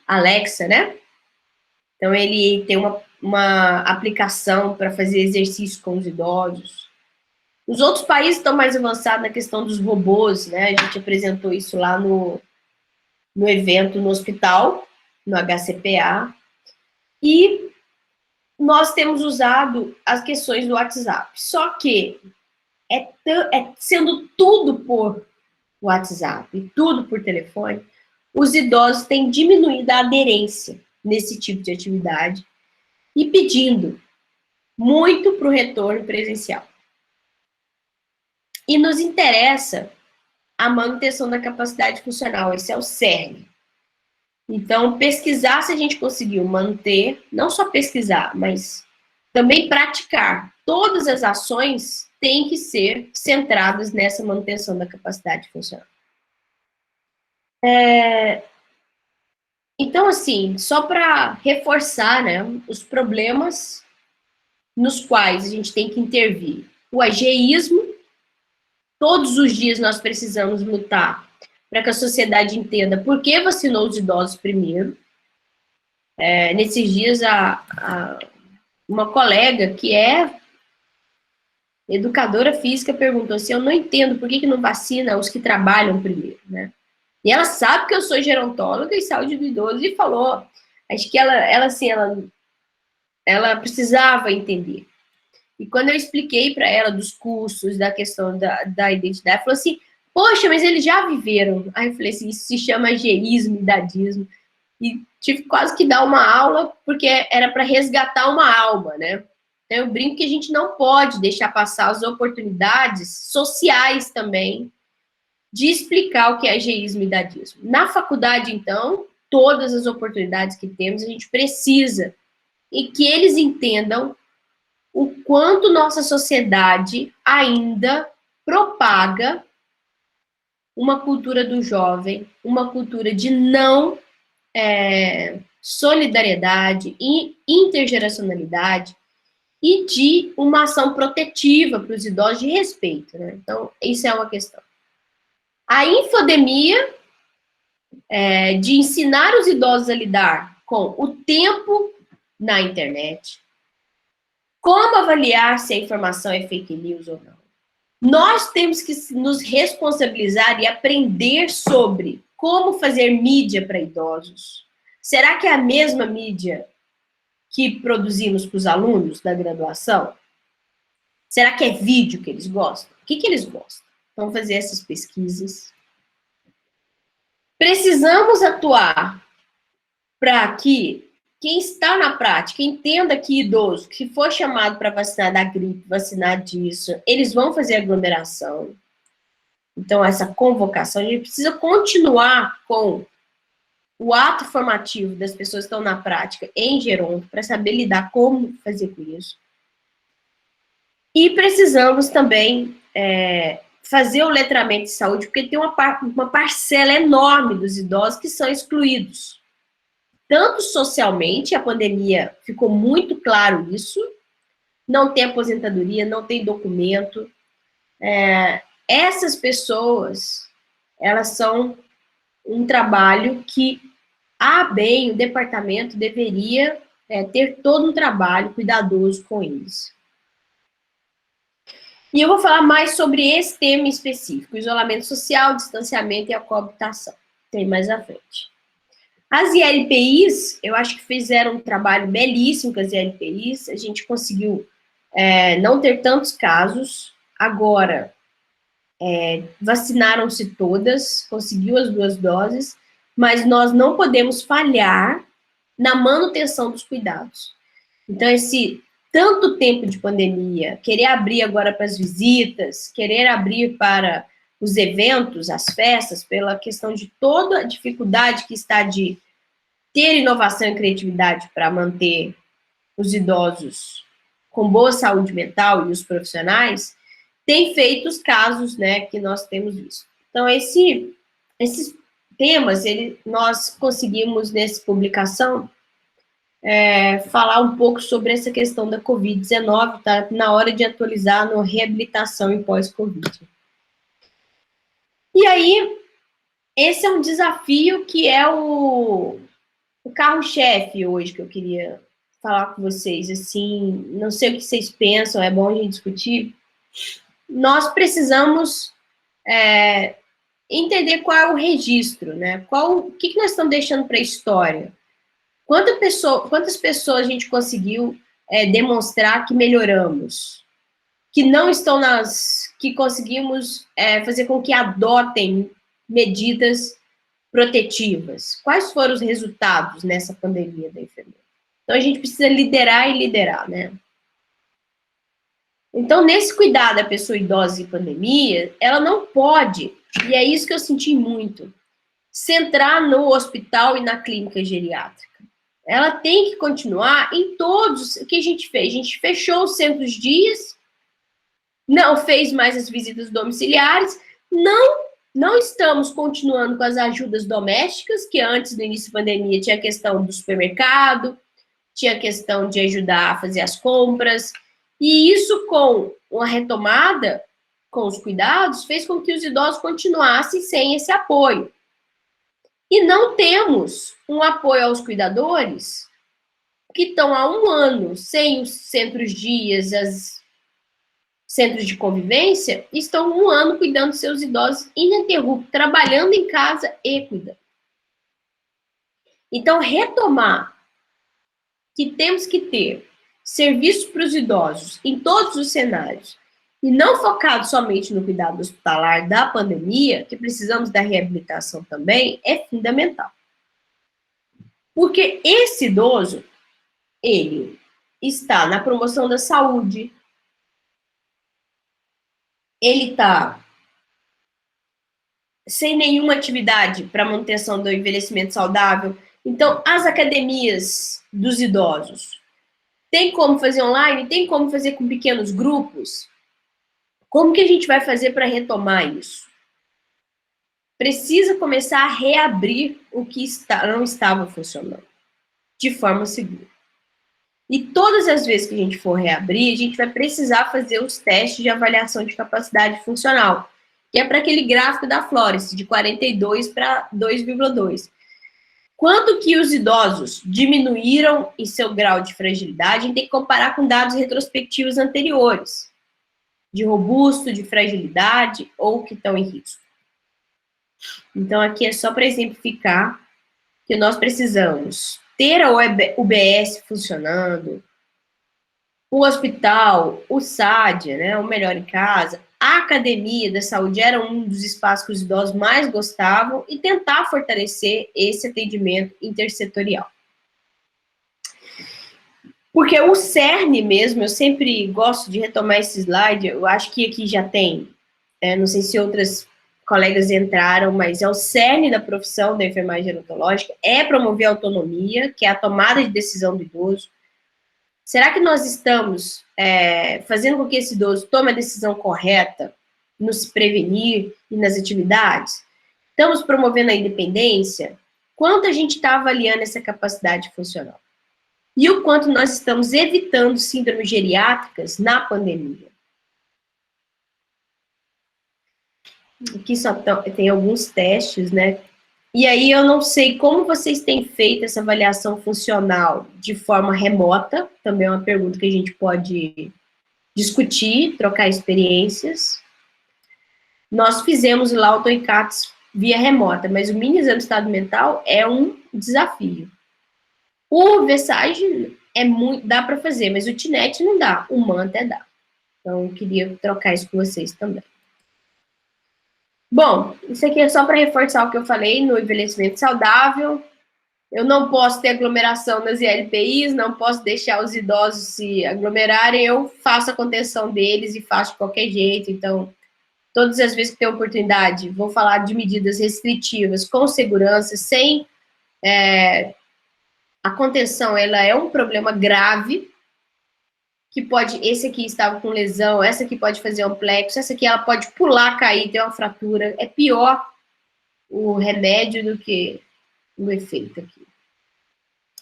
Alexa, né? Então, ele tem uma aplicação para fazer exercício com os idosos. Os outros países estão mais avançados na questão dos robôs, né? A gente apresentou isso lá no evento no hospital, no HCPA. E nós temos usado as questões do WhatsApp. Só que sendo tudo por WhatsApp, tudo por telefone, os idosos têm diminuído a aderência nesse tipo de atividade e pedindo muito para o retorno presencial. E nos interessa a manutenção da capacidade funcional, esse é o cerne. Então, pesquisar se a gente conseguiu manter, não só pesquisar, mas também praticar. Todas as ações têm que ser centradas nessa manutenção da capacidade funcional. Então, assim, só para reforçar, né, os problemas nos quais a gente tem que intervir. O ageísmo, todos os dias nós precisamos lutar para que a sociedade entenda por que vacinou os idosos primeiro. Nesses dias, uma colega que é educadora física perguntou assim, eu não entendo por que não vacina os que trabalham primeiro, né? E ela sabe que eu sou gerontóloga e saúde do idoso e falou, acho que ela precisava entender. E quando eu expliquei para ela dos cursos, da questão da identidade, ela falou assim, poxa, mas eles já viveram. Aí eu falei assim, isso se chama ageísmo, idadismo. E tive quase que dar uma aula, porque era para resgatar uma alma, né? Então eu brinco que a gente não pode deixar passar as oportunidades sociais também de explicar o que é ageísmo e idadismo. Na faculdade, então, todas as oportunidades que temos, a gente precisa e que eles entendam o quanto nossa sociedade ainda propaga uma cultura do jovem, uma cultura de não solidariedade e intergeracionalidade e de uma ação protetiva para os idosos de respeito, né? Então, isso é uma questão. A infodemia de ensinar os idosos a lidar com o tempo na internet, como avaliar se a informação é fake news ou não. Nós temos que nos responsabilizar e aprender sobre como fazer mídia para idosos. Será que é a mesma mídia que produzimos para os alunos da graduação? Será que é vídeo que eles gostam? O que eles gostam? Vamos fazer essas pesquisas. Precisamos atuar para que quem está na prática entenda que idoso que for chamado para vacinar da gripe, vacinar disso, eles vão fazer aglomeração. Então, essa convocação, a gente precisa continuar com o ato formativo das pessoas que estão na prática em geronto, para saber lidar como fazer com isso. E precisamos também fazer o letramento de saúde, porque tem uma parcela enorme dos idosos que são excluídos. Tanto socialmente, a pandemia ficou muito claro isso, não tem aposentadoria, não tem documento. Essas pessoas, elas são um trabalho que o departamento deveria ter todo um trabalho cuidadoso com eles. E eu vou falar mais sobre esse tema específico, isolamento social, distanciamento e a coabitação. Tem mais à frente. As ILPIs, eu acho que fizeram um trabalho belíssimo com as ILPIs, a gente conseguiu não ter tantos casos, agora vacinaram-se todas, conseguiu as 2 doses, mas nós não podemos falhar na manutenção dos cuidados. Então, esse tanto tempo de pandemia, querer abrir agora para as visitas, querer abrir para os eventos, as festas, pela questão de toda a dificuldade que está de ter inovação e criatividade para manter os idosos com boa saúde mental e os profissionais, tem feito os casos, né, que nós temos visto. Então, esses temas, nós conseguimos, nessa publicação, falar um pouco sobre essa questão da Covid-19, tá na hora de atualizar no reabilitação e pós-Covid. E aí, esse é um desafio que é o carro-chefe hoje, que eu queria falar com vocês, assim, não sei o que vocês pensam, é bom a gente discutir. Nós precisamos entender qual é o registro, né? O que nós estamos deixando para a história? Quantas pessoas a gente conseguiu demonstrar que melhoramos? Que não estão que conseguimos fazer com que adotem medidas protetivas? Quais foram os resultados nessa pandemia da enfermidade? Então, a gente precisa liderar e liderar, né? Então, nesse cuidado da pessoa idosa em pandemia, ela não pode, e é isso que eu senti muito, centrar no hospital e na clínica geriátrica. Ela tem que continuar em todos. O que a gente fez? A gente fechou os centros de dias, não fez mais as visitas domiciliares, não estamos continuando com as ajudas domésticas, que antes do início da pandemia tinha a questão do supermercado, tinha a questão de ajudar a fazer as compras, e isso com uma retomada com os cuidados fez com que os idosos continuassem sem esse apoio. E não temos um apoio aos cuidadores que estão há 1 ano sem os centros dias, os centros de convivência, estão 1 ano cuidando dos seus idosos ininterruptos, trabalhando em casa e cuidando. Então, retomar que temos que ter serviços para os idosos em todos os cenários, e não focado somente no cuidado hospitalar da pandemia, que precisamos da reabilitação também, é fundamental. Porque esse idoso, ele está na promoção da saúde, ele está sem nenhuma atividade para manutenção do envelhecimento saudável. Então, as academias dos idosos, tem como fazer online? Tem como fazer com pequenos grupos? Como que a gente vai fazer para retomar isso? Precisa começar a reabrir o que não estava funcionando, de forma segura. E todas as vezes que a gente for reabrir, a gente vai precisar fazer os testes de avaliação de capacidade funcional, que é para aquele gráfico da Flores, de 42 para 2,2. Quanto que os idosos diminuíram em seu grau de fragilidade, a gente tem que comparar com dados retrospectivos anteriores, de robusto, de fragilidade, ou que estão em risco. Então, aqui é só para exemplificar que nós precisamos ter a UBS funcionando, o hospital, o SAD, né, o Melhor em Casa, a academia da saúde era um dos espaços que os idosos mais gostavam e tentar fortalecer esse atendimento intersetorial. Porque o cerne mesmo, eu sempre gosto de retomar esse slide, eu acho que aqui já tem, não sei se outras colegas entraram, mas é o cerne da profissão da enfermagem gerontológica, é promover a autonomia, que é a tomada de decisão do idoso. Será que nós estamos fazendo com que esse idoso tome a decisão correta no se prevenir e nas atividades? Estamos promovendo a independência? Quanto a gente está avaliando essa capacidade funcional? E o quanto nós estamos evitando síndromes geriátricas na pandemia? Aqui só tem alguns testes, né? E aí eu não sei como vocês têm feito essa avaliação funcional de forma remota, também é uma pergunta que a gente pode discutir, trocar experiências. Nós fizemos lá o autoencates via remota, mas o mini exame de estado mental é um desafio. O Versage dá para fazer, mas o Tinet não dá, o MAN até dá. Então, eu queria trocar isso com vocês também. Bom, isso aqui é só para reforçar o que eu falei no envelhecimento saudável. Eu não posso ter aglomeração nas ILPIs, não posso deixar os idosos se aglomerarem, eu faço a contenção deles e faço de qualquer jeito. Então, todas as vezes que tem oportunidade, vou falar de medidas restritivas, com segurança, sem... a contenção, ela é um problema grave, que pode... Esse aqui estava com lesão, essa aqui pode fazer um plexo, essa aqui ela pode pular, cair, ter uma fratura. É pior o remédio do que o efeito aqui.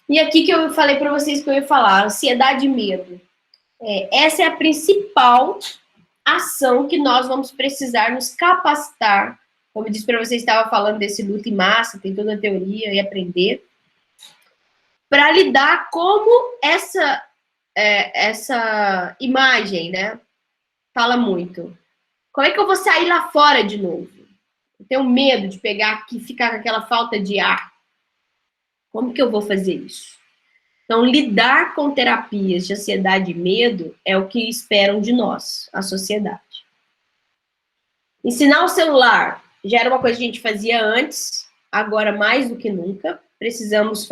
E aqui que eu falei para vocês que eu ia falar, ansiedade e medo. Essa é a principal ação que nós vamos precisar nos capacitar. Como eu disse para vocês, estava falando desse luta em massa, tem toda a teoria e aprender. Para lidar como essa imagem, né? Fala muito. Como é que eu vou sair lá fora de novo? Eu tenho medo de pegar aqui, ficar com aquela falta de ar. Como que eu vou fazer isso? Então, lidar com terapias de ansiedade e medo é o que esperam de nós, a sociedade. Ensinar o celular já era uma coisa que a gente fazia antes, agora mais do que nunca. Precisamos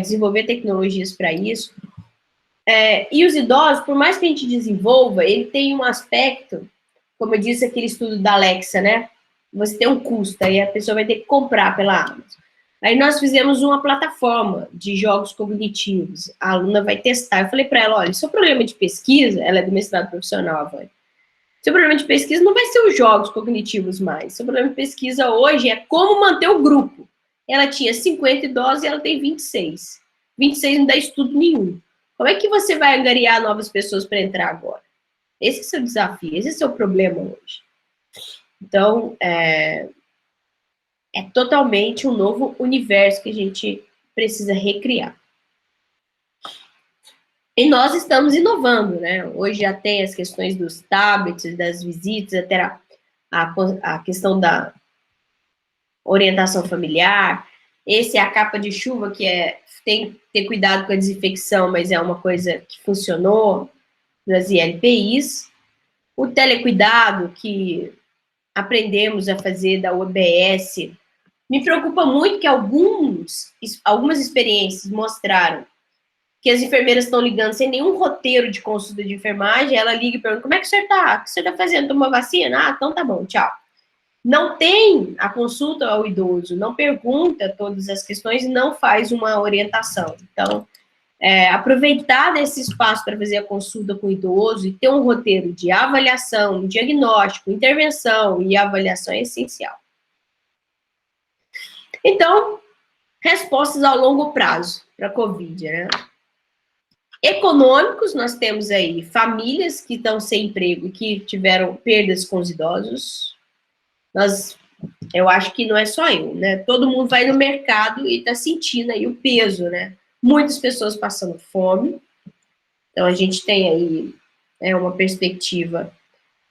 desenvolver tecnologias para isso. E os idosos, por mais que a gente desenvolva, ele tem um aspecto, como eu disse, aquele estudo da Alexa, né? Você tem um custo, aí a pessoa vai ter que comprar pela Amazon. Aí nós fizemos uma plataforma de jogos cognitivos. A aluna vai testar. Eu falei para ela, olha, seu problema de pesquisa, ela é do mestrado profissional, Vânia. Seu problema de pesquisa não vai ser os jogos cognitivos mais. Seu problema de pesquisa hoje é como manter o grupo. Ela tinha 50 idosos e ela tem 26. 26 não dá estudo nenhum. Como é que você vai angariar novas pessoas para entrar agora? Esse é o seu desafio, esse é o seu problema hoje. Então, é totalmente um novo universo que a gente precisa recriar. E nós estamos inovando, né? Hoje já tem as questões dos tablets, das visitas, até a questão da orientação familiar. Esse é a capa de chuva, que tem que ter cuidado com a desinfecção, mas é uma coisa que funcionou nas ILPIs. O telecuidado, que aprendemos a fazer da UBS, me preocupa muito que algumas experiências mostraram que as enfermeiras estão ligando sem nenhum roteiro de consulta de enfermagem, ela liga e pergunta, como é que o senhor está? O que o senhor está fazendo? Tomou vacina? Ah, então tá bom, tchau. Não tem a consulta ao idoso, não pergunta todas as questões e não faz uma orientação. Então, aproveitar desse espaço para fazer a consulta com o idoso e ter um roteiro de avaliação, diagnóstico, intervenção e avaliação é essencial. Então, respostas ao longo prazo para a Covid, né? Econômicos, nós temos aí famílias que estão sem emprego e que tiveram perdas com os idosos. Eu acho que não é só eu, né? Todo mundo vai no mercado e está sentindo aí o peso, né? Muitas pessoas passando fome. Então, a gente tem aí uma perspectiva.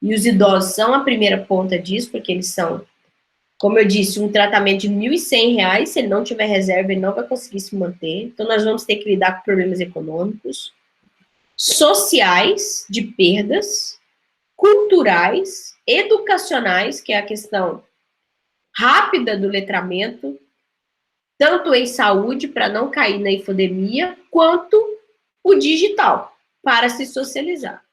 E os idosos são a primeira ponta disso, porque eles são, como eu disse, um tratamento de R$ 1.100, se ele não tiver reserva, ele não vai conseguir se manter. Então, nós vamos ter que lidar com problemas econômicos, sociais, de perdas, culturais, educacionais, que é a questão rápida do letramento, tanto em saúde, para não cair na infodemia, quanto o digital, para se socializar.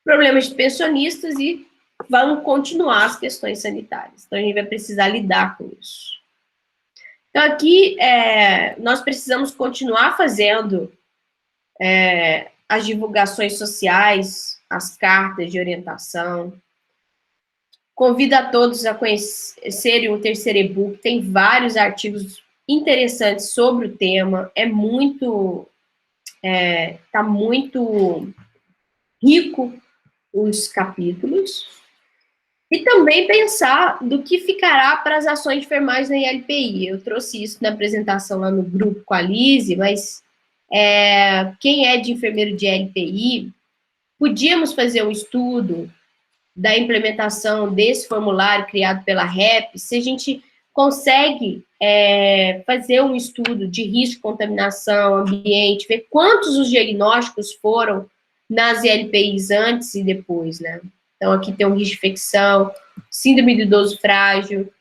Problemas de pensionistas e vão continuar as questões sanitárias. Então, a gente vai precisar lidar com isso. Então, aqui, nós precisamos continuar fazendo as divulgações sociais, as cartas de orientação. Convido a todos a conhecerem o terceiro e-book. Tem vários artigos interessantes sobre o tema. Tá muito rico os capítulos. E também pensar do que ficará para as ações de enfermagem na ILPI. Eu trouxe isso na apresentação lá no grupo com a Lise, mas quem é de enfermeiro de ILPI, podíamos fazer um estudo da implementação desse formulário criado pela REP, se a gente consegue fazer um estudo de risco de contaminação, ambiente, ver quantos os diagnósticos foram nas ILPIs antes e depois, né? Então, aqui tem um risco de infecção, síndrome do idoso frágil,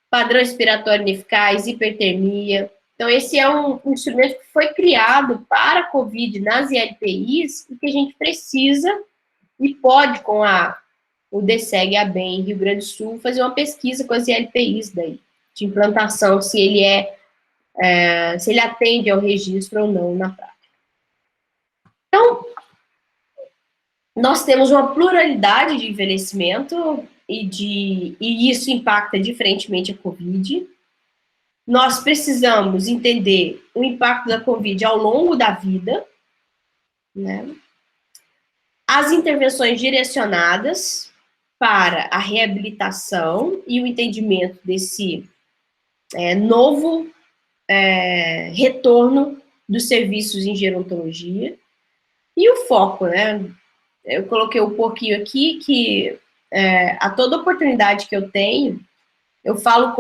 padrão respiratório ineficaz, hipertermia. Então, esse é um instrumento que foi criado para a COVID nas ILPIs e que a gente precisa e pode, com o DSEG e a ABEM Rio Grande do Sul, fazer uma pesquisa com as ILPIs daí, de implantação, se ele se ele atende ao registro ou não na prática. Então, nós temos uma pluralidade de envelhecimento e isso impacta diferentemente a COVID. Nós precisamos entender o impacto da COVID ao longo da vida, né? As intervenções direcionadas para a reabilitação e o entendimento desse novo retorno dos serviços em gerontologia. E o foco, né? Eu coloquei um pouquinho aqui que a toda oportunidade que eu tenho, eu falo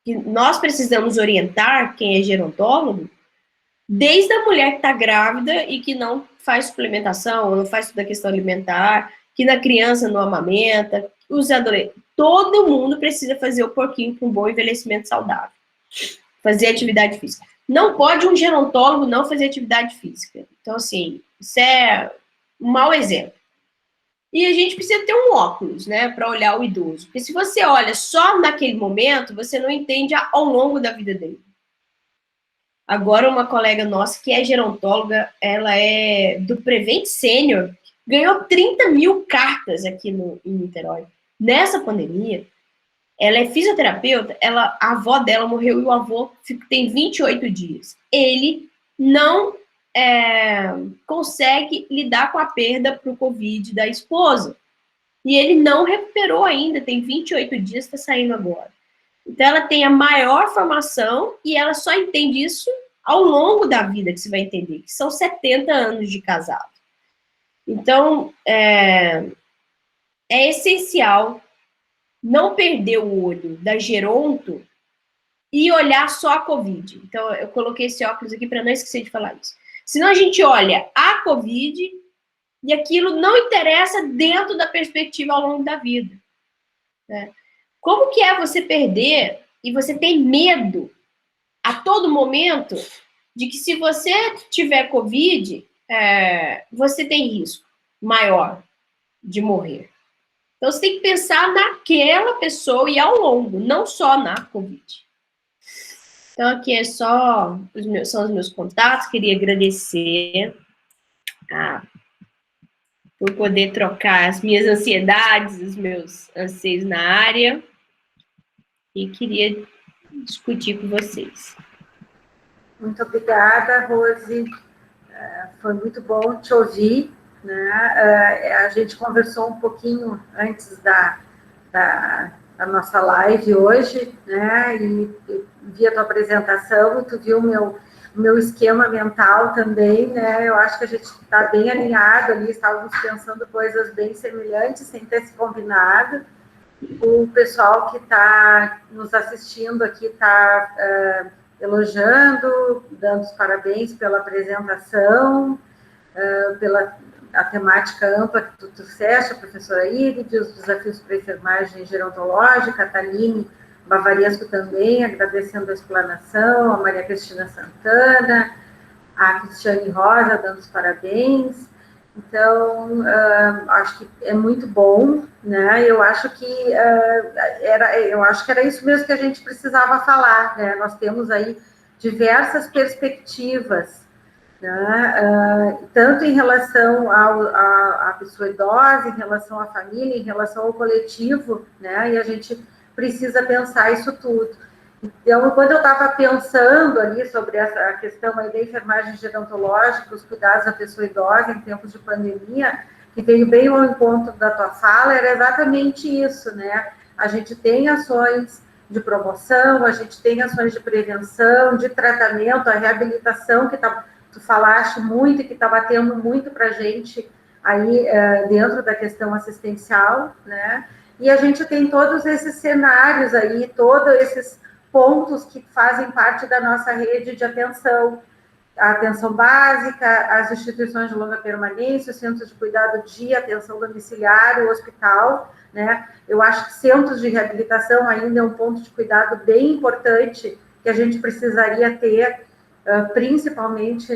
que nós precisamos orientar quem é gerontólogo, desde a mulher que está grávida e que não faz suplementação, ou não faz toda a questão alimentar, que na criança não amamenta, os adolescentes, todo mundo precisa fazer o porquinho com um bom envelhecimento saudável. Fazer atividade física. Não pode um gerontólogo não fazer atividade física. Então, assim, isso é um mau exemplo. E a gente precisa ter um óculos, né, para olhar o idoso. Porque se você olha só naquele momento, você não entende ao longo da vida dele. Agora, uma colega nossa, que é gerontóloga, ela é do Prevent Senior, ganhou 30 mil cartas aqui em Niterói. Nessa pandemia, ela é fisioterapeuta, a avó dela morreu e o avô tem 28 dias. Ele não consegue lidar com a perda para o Covid da esposa. E ele não recuperou ainda, tem 28 dias, está saindo agora. Então, ela tem a maior formação e ela só entende isso ao longo da vida que você vai entender, que são 70 anos de casado. Então, é essencial não perder o olho da geronto e olhar só a COVID. Então, eu coloquei esse óculos aqui para não esquecer de falar isso. Senão a gente olha a COVID e aquilo não interessa dentro da perspectiva ao longo da vida, né? Como que é você perder e você tem medo a todo momento de que se você tiver COVID, você tem risco maior de morrer. Então, você tem que pensar naquela pessoa e ao longo, não só na COVID. Então, aqui são os meus contatos. Queria agradecer por poder trocar as minhas ansiedades, os meus anseios na área. E queria discutir com vocês. Muito obrigada, Rose. Foi muito bom te ouvir, né? A gente conversou um pouquinho antes da nossa live hoje, né? E vi a tua apresentação e tu viu o meu esquema mental também, né? Eu acho que a gente está bem alinhado ali, estávamos pensando coisas bem semelhantes, sem ter se combinado. O pessoal que está nos assistindo aqui está elogiando, dando os parabéns pela apresentação, pela a temática ampla que tu trouxeste, a professora Irid, os desafios para a enfermagem gerontológica, a Taline Bavaresco também, agradecendo a explanação, a Maria Cristina Santana, a Cristiane Rosa, dando os parabéns. Então, acho que é muito bom, né? Eu acho que era isso mesmo que a gente precisava falar, né? Nós temos aí diversas perspectivas, né? Tanto em relação à pessoa idosa, em relação à família, em relação ao coletivo, né? E a gente precisa pensar isso tudo. Então, quando eu estava pensando ali sobre a questão aí da enfermagem gerontológica, os cuidados da pessoa idosa em tempos de pandemia, que veio bem ao encontro da tua fala, era exatamente isso, né? A gente tem ações de promoção, a gente tem ações de prevenção, de tratamento, a reabilitação, que tu falaste muito e que está batendo muito para a gente aí dentro da questão assistencial, né? E a gente tem todos esses cenários aí, todos esses pontos que fazem parte da nossa rede de atenção, a atenção básica, as instituições de longa permanência, os centros de cuidado de atenção domiciliar, o hospital, né? Eu acho que centros de reabilitação ainda é um ponto de cuidado bem importante que a gente precisaria ter, principalmente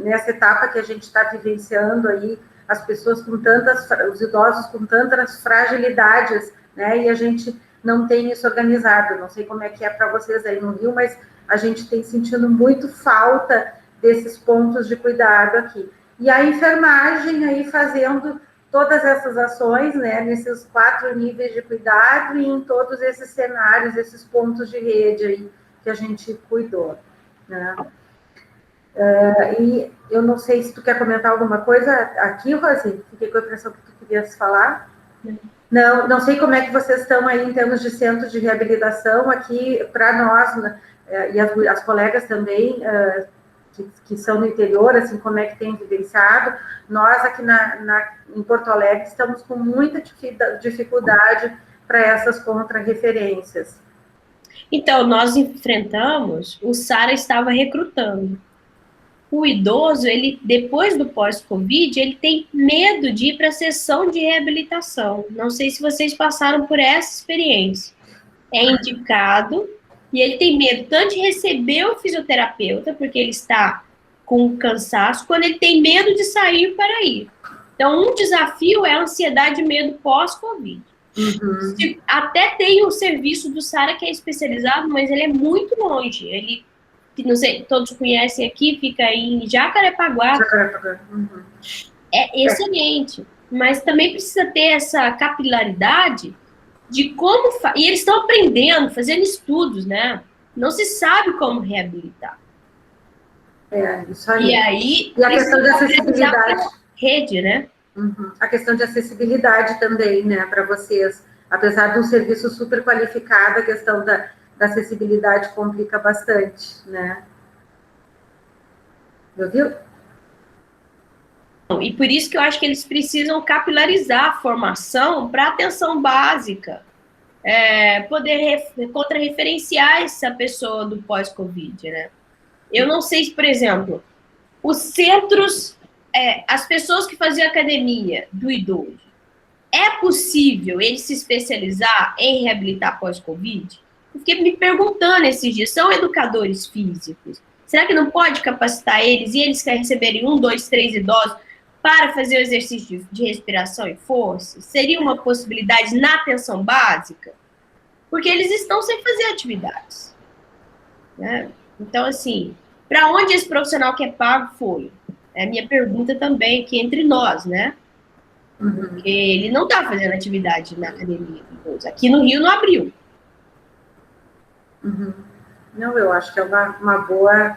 nessa etapa que a gente está vivenciando aí, as pessoas com tantas, os idosos com tantas fragilidades, né? E a gente não tem isso organizado. Não sei como é que é para vocês aí no Rio, mas a gente tem sentido muito falta desses pontos de cuidado aqui. E a enfermagem aí fazendo todas essas ações, né, nesses 4 níveis de cuidado e em todos esses cenários, esses pontos de rede aí que a gente cuidou, né. E eu não sei se tu quer comentar alguma coisa aqui, Rosi, fiquei com a impressão que tu querias falar. Não sei como é que vocês estão aí em termos de centro de reabilitação aqui para nós, né, e as colegas também, que são no interior, assim, como é que tem vivenciado. Nós aqui em Porto Alegre estamos com muita dificuldade para essas contrarreferências. Então, nós enfrentamos, o SARA estava recrutando. O idoso, ele, depois do pós-Covid, ele tem medo de ir para a sessão de reabilitação. Não sei se vocês passaram por essa experiência. É indicado, e ele tem medo tanto de receber o fisioterapeuta, porque ele está com cansaço, quando ele tem medo de sair para ir. Então, um desafio é a ansiedade e medo pós-Covid. Uhum. Até tem o serviço do SARA que é especializado, mas ele é muito longe. Ele, não sei, todos conhecem aqui, fica em Jacarepaguá. Uhum. É excelente, mas também precisa ter essa capilaridade de como... E eles estão aprendendo, fazendo estudos, né? Não se sabe como reabilitar. Isso aí. E aí... E a questão de acessibilidade. Rede, né? Uhum. A questão de acessibilidade também, né, para vocês. Apesar de um serviço super qualificado, a questão da acessibilidade complica bastante, né? Ouviu? E por isso que eu acho que eles precisam capilarizar a formação para atenção básica. Poder contrarreferenciar essa pessoa do pós-Covid, né? Eu não sei se, por exemplo, os centros, as pessoas que faziam academia do idoso, é possível ele se especializar em reabilitar pós-Covid? Eu fiquei me perguntando esses dias, são educadores físicos, será que não pode capacitar eles e eles querem receberem 1, 2, 3 idosos para fazer o exercício de respiração e força? Seria uma possibilidade na atenção básica? Porque eles estão sem fazer atividades, né? Então, assim, para onde esse profissional que é pago foi? É a minha pergunta também, aqui entre nós, né? Porque ele não está fazendo atividade na academia. Aqui no Rio não abriu. Uhum. Não, eu acho que é uma boa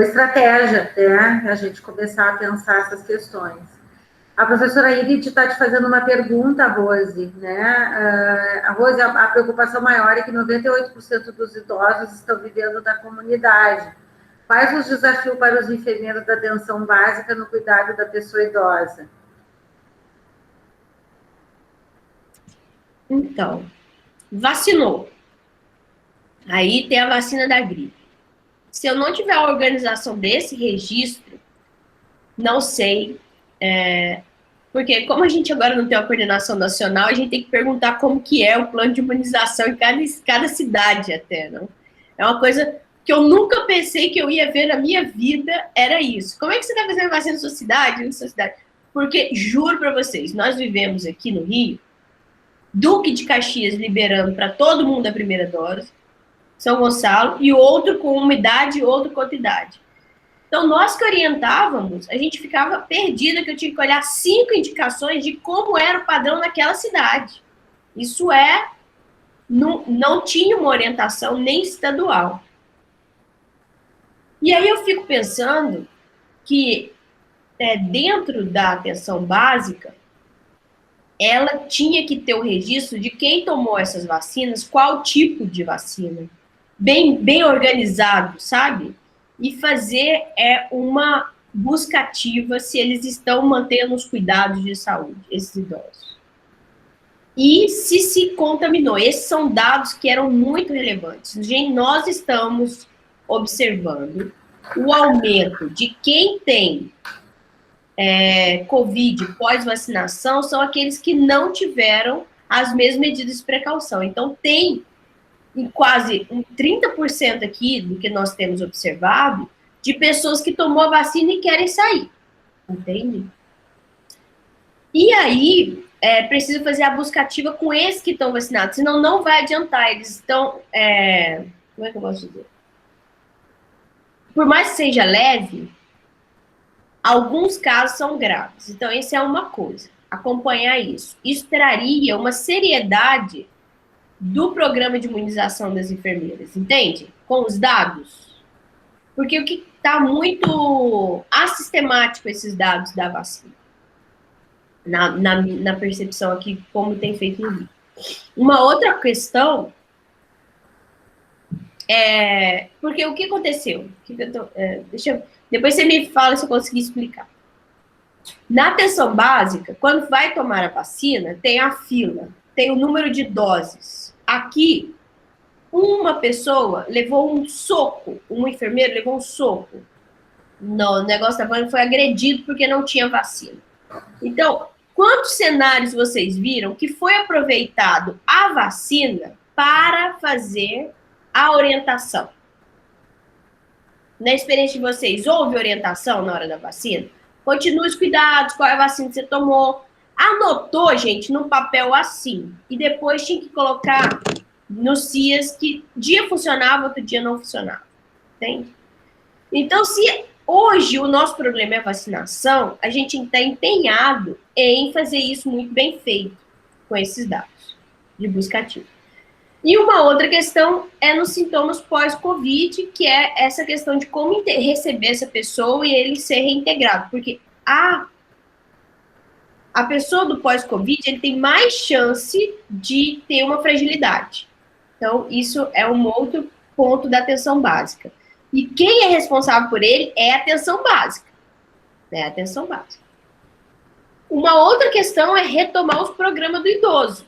estratégia, né? A gente começar a pensar essas questões. A professora Irid está te fazendo uma pergunta, Rose, né? A Rose, a preocupação maior é que 98% dos idosos estão vivendo na comunidade. Quais os desafios para os enfermeiros da atenção básica no cuidado da pessoa idosa? Então, vacinou. Aí tem a vacina da gripe. Se eu não tiver a organização desse registro, não sei... Porque como a gente agora não tem uma coordenação nacional, a gente tem que perguntar como que é o plano de imunização em cada cidade até, não? É uma coisa que eu nunca pensei que eu ia ver na minha vida, era isso. Como é que você está fazendo vacina na sua cidade? Porque, juro para vocês, nós vivemos aqui no Rio, Duque de Caxias liberando para todo mundo a primeira dose, São Gonçalo, e outro com uma idade e outro com outra idade. Então, nós que orientávamos, a gente ficava perdida, que eu tinha que olhar 5 indicações de como era o padrão naquela cidade. Isso não tinha uma orientação nem estadual. E aí eu fico pensando que dentro da atenção básica, ela tinha que ter o registro de quem tomou essas vacinas, qual tipo de vacina. Bem organizado, sabe? E fazer uma busca ativa se eles estão mantendo os cuidados de saúde, esses idosos. e se contaminou. Esses são dados que eram muito relevantes. Gente, nós estamos observando o aumento de quem tem Covid pós-vacinação são aqueles que não tiveram as mesmas medidas de precaução. Então, tem quase 30% aqui do que nós temos observado de pessoas que tomou a vacina e querem sair. Entende? E aí, precisa fazer a busca ativa com esses que estão vacinados, senão não vai adiantar. Eles estão... como é que eu posso dizer? Por mais que seja leve, alguns casos são graves. Então, essa é uma coisa. Acompanhar isso. Isso traria uma seriedade do programa de imunização das enfermeiras, entende? Com os dados. Porque o que está muito assistemático esses dados da vacina. Na percepção aqui, como tem feito no vídeo. Uma outra questão porque o que aconteceu? Depois você me fala se eu conseguir explicar. Na atenção básica, quando vai tomar a vacina, tem a fila, tem o número de doses. Aqui, uma pessoa levou um soco, um enfermeiro levou um soco no negócio da vacina, foi agredido porque não tinha vacina. Então, quantos cenários vocês viram que foi aproveitado a vacina para fazer a orientação? Na experiência de vocês, houve orientação na hora da vacina? Continue os cuidados, qual é a vacina que você tomou. Anotou, gente, num papel assim. E depois tinha que colocar nos CIAs que dia funcionava, outro dia não funcionava. Entende? Então, se hoje o nosso problema é a vacinação, a gente está empenhado em fazer isso muito bem feito com esses dados de busca ativa. E uma outra questão é nos sintomas pós-Covid, que é essa questão de como receber essa pessoa e ele ser reintegrado. Porque a pessoa do pós-Covid, ele tem mais chance de ter uma fragilidade. Então, isso é um outro ponto da atenção básica. E quem é responsável por ele é a atenção básica. É a atenção básica. Uma outra questão é retomar os programas do idoso.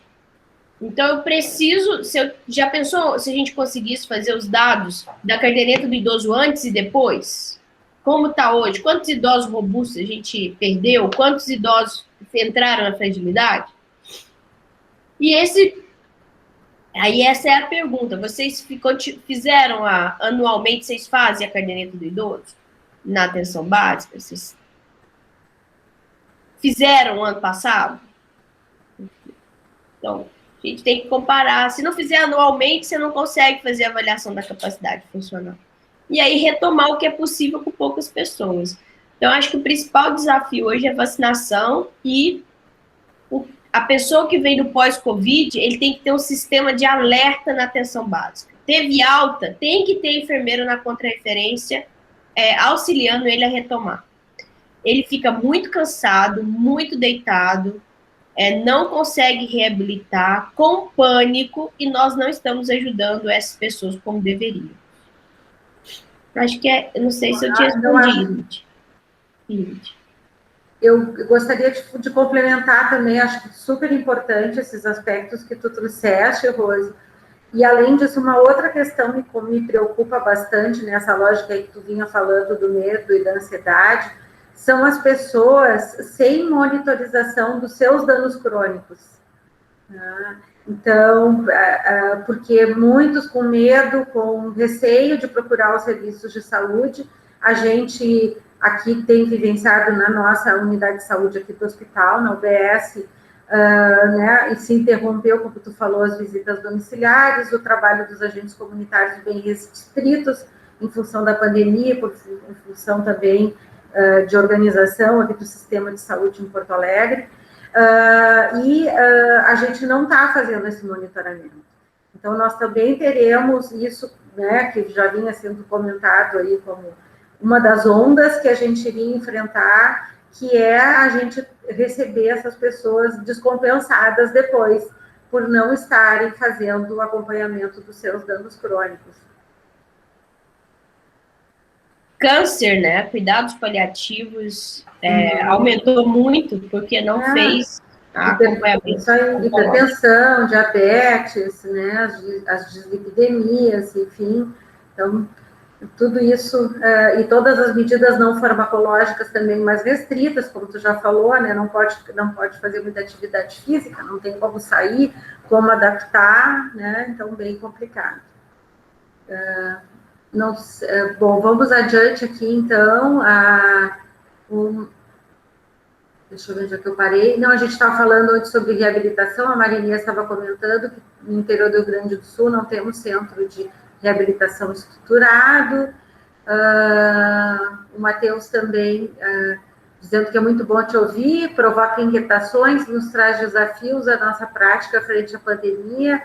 Então, eu preciso... já pensou se a gente conseguisse fazer os dados da caderneta do idoso antes e depois? Como está hoje? Quantos idosos robustos a gente perdeu? Quantos idosos entraram na fragilidade? E aí essa é a pergunta. Vocês fizeram anualmente, vocês fazem a caderneta do idoso? Na atenção básica? Vocês fizeram ano passado? Então... a gente tem que comparar. Se não fizer anualmente, você não consegue fazer a avaliação da capacidade funcional. E aí, retomar o que é possível com poucas pessoas. Então, acho que o principal desafio hoje é a vacinação e a pessoa que vem do pós-Covid, ele tem que ter um sistema de alerta na atenção básica. Teve alta, tem que ter enfermeiro na contrarreferência, auxiliando ele a retomar. Ele fica muito cansado, muito deitado, não consegue reabilitar, com pânico, e nós não estamos ajudando essas pessoas como deveriam. Acho que eu não sei se eu tinha respondido. Eu gostaria de complementar também, acho que super importante esses aspectos que tu trouxeste, Rose. E, além disso, uma outra questão que me preocupa bastante nessa lógica aí que tu vinha falando do medo e da ansiedade, são as pessoas sem monitorização dos seus danos crônicos. Então, porque muitos com medo, com receio de procurar os serviços de saúde, a gente aqui tem vivenciado na nossa unidade de saúde aqui do hospital, na UBS, né, e se interrompeu, como tu falou, as visitas domiciliares, o trabalho dos agentes comunitários bem restritos em função da pandemia, em função também de organização aqui do sistema de saúde em Porto Alegre, e a gente não está fazendo esse monitoramento. Então, nós também teremos isso, né, que já vinha sendo comentado aí como uma das ondas que a gente iria enfrentar, que é a gente receber essas pessoas descompensadas depois, por não estarem fazendo o acompanhamento dos seus danos crônicos. Câncer, né? Cuidados paliativos aumentou muito, porque não fez Isso aí, hipertensão, diabetes, né, as dislipidemias, enfim. Então, tudo isso, e todas as medidas não farmacológicas também mais restritas, como tu já falou, né, não pode fazer muita atividade física, não tem como sair, como adaptar, né, então bem complicado. Bom, vamos adiante aqui, então, deixa eu ver onde é que eu parei. Não, a gente estava falando antes sobre reabilitação, a Marinês estava comentando que no interior do Rio Grande do Sul não temos centro de reabilitação estruturado. O Matheus também dizendo que é muito bom te ouvir, provoca inquietações, nos traz desafios a nossa prática frente à pandemia.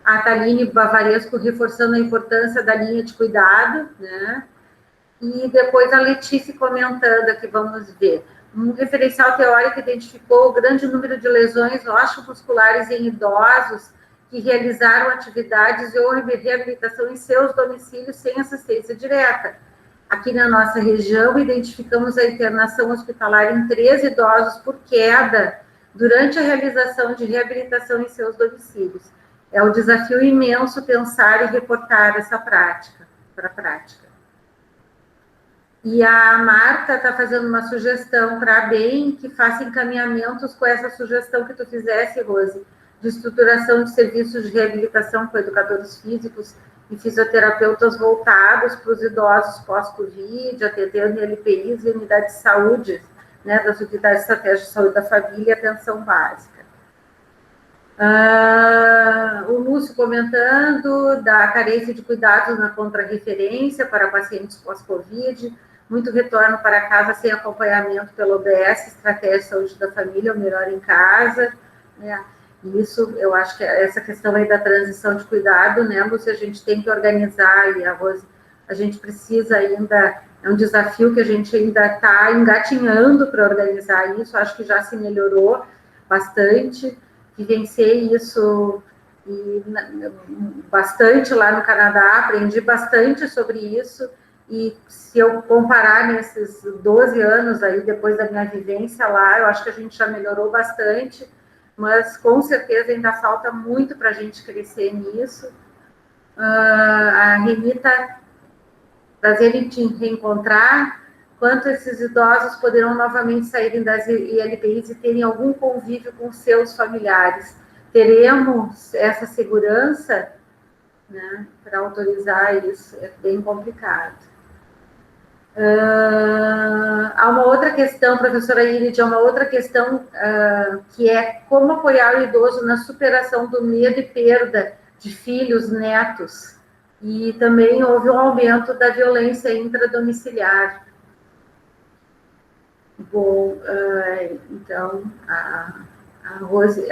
A Thaline Bavaresco reforçando a importância da linha de cuidado, né? E depois a Letícia comentando aqui, vamos ver. Um referencial teórico identificou o grande número de lesões osteomusculares em idosos que realizaram atividades ou reabilitação em seus domicílios sem assistência direta. Aqui na nossa região, identificamos a internação hospitalar em 3 idosos por queda durante a realização de reabilitação em seus domicílios. É um desafio imenso pensar e reportar essa prática, para a prática. E a Marta está fazendo uma sugestão para a BEM que faça encaminhamentos com essa sugestão que tu fizesse, Rose, de estruturação de serviços de reabilitação com educadores físicos e fisioterapeutas voltados para os idosos pós-Covid, atendendo LPIs e unidades de saúde, né, das unidades estratégicas de saúde da família e atenção básica. O Lúcio comentando da carência de cuidados na contrarreferência para pacientes pós-Covid, muito retorno para casa sem acompanhamento pelo OBS, estratégia de saúde da família, ou melhor em casa, né? Isso, eu acho que essa questão aí da transição de cuidado, né, Lúcia, a gente tem que organizar, e a Rose, a gente precisa ainda, é um desafio que a gente ainda está engatinhando para organizar isso, acho que já se melhorou bastante, vivenciei isso bastante lá no Canadá, aprendi bastante sobre isso, e se eu comparar nesses 12 anos aí, depois da minha vivência lá, eu acho que a gente já melhorou bastante, mas com certeza ainda falta muito para a gente crescer nisso. A Renita, prazer em te reencontrar, quanto esses idosos poderão novamente saírem das ILPIs e terem algum convívio com seus familiares. Teremos essa segurança, né, para autorizar isso? É bem complicado. Há uma outra questão, professora Irid, há uma outra questão que é como apoiar o idoso na superação do medo e perda de filhos, netos, e também houve um aumento da violência intradomiciliar. Bom, então, a Rose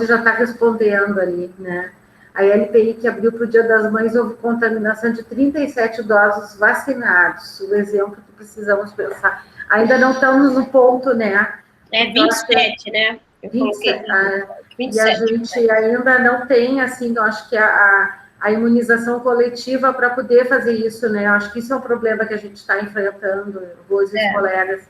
já está respondendo ali, né? A LPI que abriu para o Dia das Mães, houve contaminação de 37 idosos vacinados, o exemplo que precisamos pensar. Ainda não estamos no ponto, né? É 27, né? 27. E a gente ainda não tem, assim, eu acho que a imunização coletiva para poder fazer isso, né? Eu acho que isso é um problema que a gente está enfrentando, Rose e os colegas,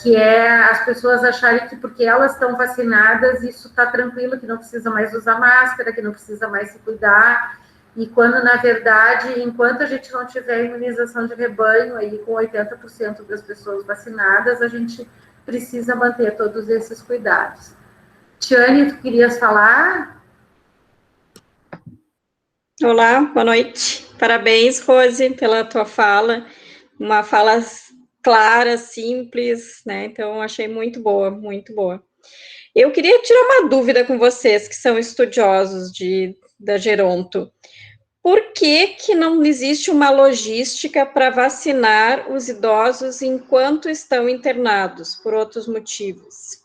que é as pessoas acharem que porque elas estão vacinadas, isso está tranquilo, que não precisa mais usar máscara, que não precisa mais se cuidar, e quando, na verdade, enquanto a gente não tiver imunização de rebanho, aí com 80% das pessoas vacinadas, a gente precisa manter todos esses cuidados. Tiane, tu querias falar? Olá, boa noite. Parabéns, Rose, pela tua fala. Uma fala clara, simples, né? Então, achei muito boa, muito boa. Eu queria tirar uma dúvida com vocês, que são estudiosos da Geronto. Por que não existe uma logística para vacinar os idosos enquanto estão internados, por outros motivos?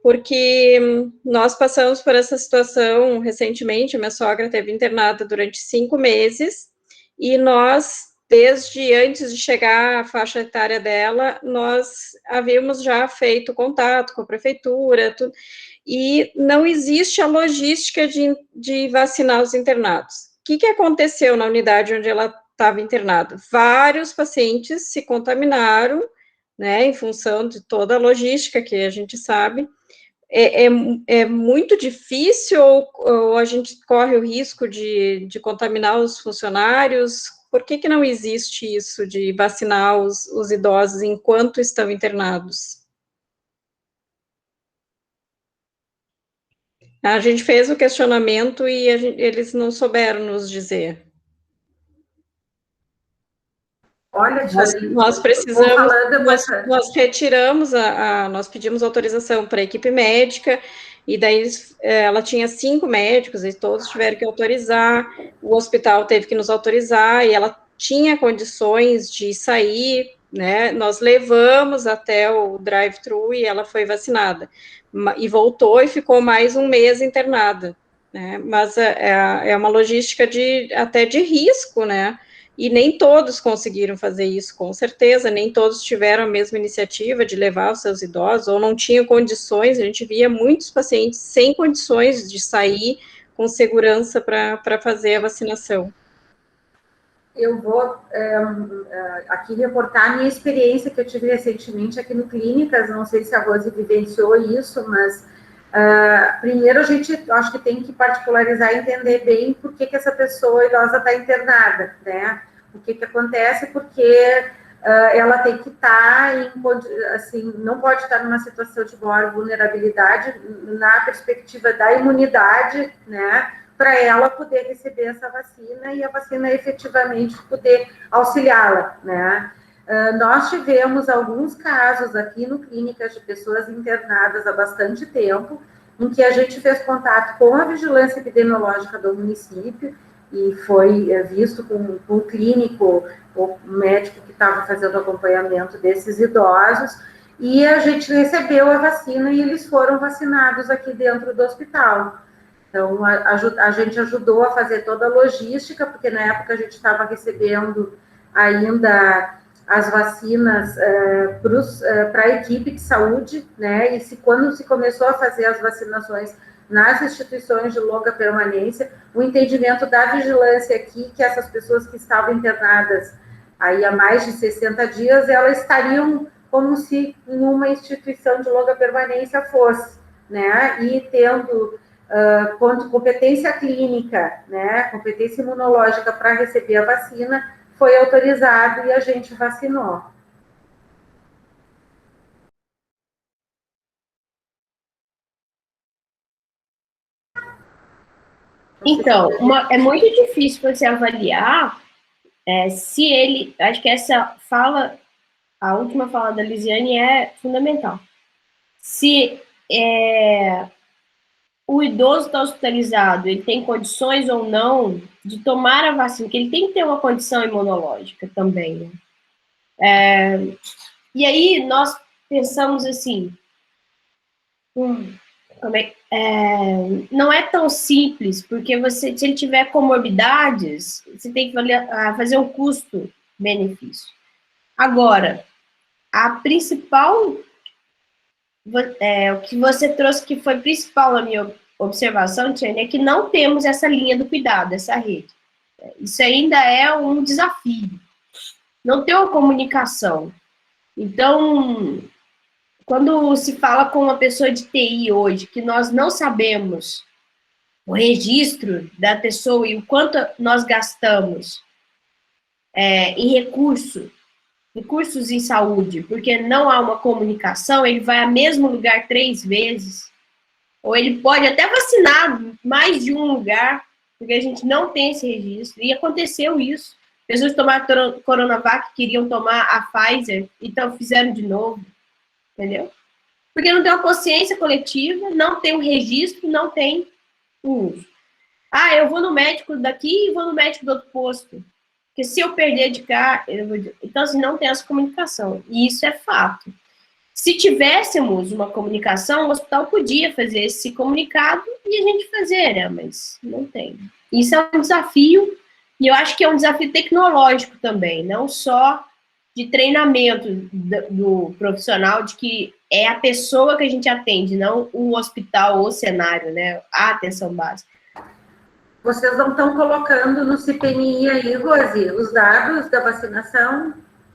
Porque nós passamos por essa situação recentemente, minha sogra teve internada durante 5 meses, e nós, desde antes de chegar à faixa etária dela, nós havíamos já feito contato com a prefeitura, e não existe a logística de vacinar os internados. O que aconteceu na unidade onde ela estava internada? Vários pacientes se contaminaram, né, em função de toda a logística que a gente sabe, é muito difícil ou a gente corre o risco de contaminar os funcionários? Por que não existe isso de vacinar os idosos enquanto estão internados? A gente fez o questionamento e eles não souberam nos dizer. Olha, Nós precisamos, nós retiramos, nós pedimos autorização para a equipe médica, e daí ela tinha 5 médicos, e todos tiveram que autorizar, o hospital teve que nos autorizar, e ela tinha condições de sair, né, nós levamos até o drive-thru e ela foi vacinada, e voltou e ficou mais um mês internada, né, mas é uma logística até de risco, né, e nem todos conseguiram fazer isso, com certeza, nem todos tiveram a mesma iniciativa de levar os seus idosos, ou não tinham condições, a gente via muitos pacientes sem condições de sair com segurança para fazer a vacinação. Eu vou aqui reportar a minha experiência que eu tive recentemente aqui no Clínicas, não sei se a Rose vivenciou isso, mas primeiro a gente, acho que tem que particularizar e entender bem por que essa pessoa idosa está internada, né? O que acontece, porque ela tem que estar assim, não pode estar numa situação de maior vulnerabilidade na perspectiva da imunidade, né? Para ela poder receber essa vacina e a vacina efetivamente poder auxiliá-la, né? Nós tivemos alguns casos aqui no Clínicas de pessoas internadas há bastante tempo, em que a gente fez contato com a vigilância epidemiológica do município e foi visto com o clínico, o médico que estava fazendo acompanhamento desses idosos, e a gente recebeu a vacina e eles foram vacinados aqui dentro do hospital. Então, a gente ajudou a fazer toda a logística, porque na época a gente estava recebendo ainda as vacinas para a equipe de saúde, né? E quando se começou a fazer as vacinações nas instituições de longa permanência, o entendimento da vigilância aqui, que essas pessoas que estavam internadas aí há mais de 60 dias, elas estariam como se em uma instituição de longa permanência fosse, né? E tendo competência clínica, né, competência imunológica para receber a vacina, foi autorizado e a gente vacinou. Então, é muito difícil você avaliar se ele... Acho que essa fala, a última fala da Lisiane é fundamental. Se o idoso está hospitalizado, ele tem condições ou não de tomar a vacina, que ele tem que ter uma condição imunológica também, né? E aí nós pensamos assim, não é tão simples, porque se ele tiver comorbidades, você tem que fazer um custo-benefício. Agora, a principal... o que você trouxe que foi principal na minha observação, Tiane, é que não temos essa linha do cuidado, essa rede. Isso ainda é um desafio. Não tem uma comunicação. Então, quando se fala com uma pessoa de TI hoje, que nós não sabemos o registro da pessoa e o quanto nós gastamos em recursos em saúde, porque não há uma comunicação, ele vai ao mesmo lugar 3 vezes, ou ele pode até vacinar mais de um lugar, porque a gente não tem esse registro, e aconteceu isso. Pessoas tomaram Coronavac, queriam tomar a Pfizer, então fizeram de novo, entendeu? Porque não tem uma consciência coletiva, não tem um registro, não tem o uso. Eu vou no médico daqui e vou no médico do outro posto. Porque se eu perder de cá, então assim, não tem essa comunicação. E isso é fato. Se tivéssemos uma comunicação, o hospital podia fazer esse comunicado e a gente fazer, né? Mas não tem. Isso é um desafio, e eu acho que é um desafio tecnológico também, não só de treinamento do profissional, de que é a pessoa que a gente atende, não o hospital ou o cenário, né? A atenção básica. Vocês não estão colocando no CPNI aí, Rose, os dados da vacinação?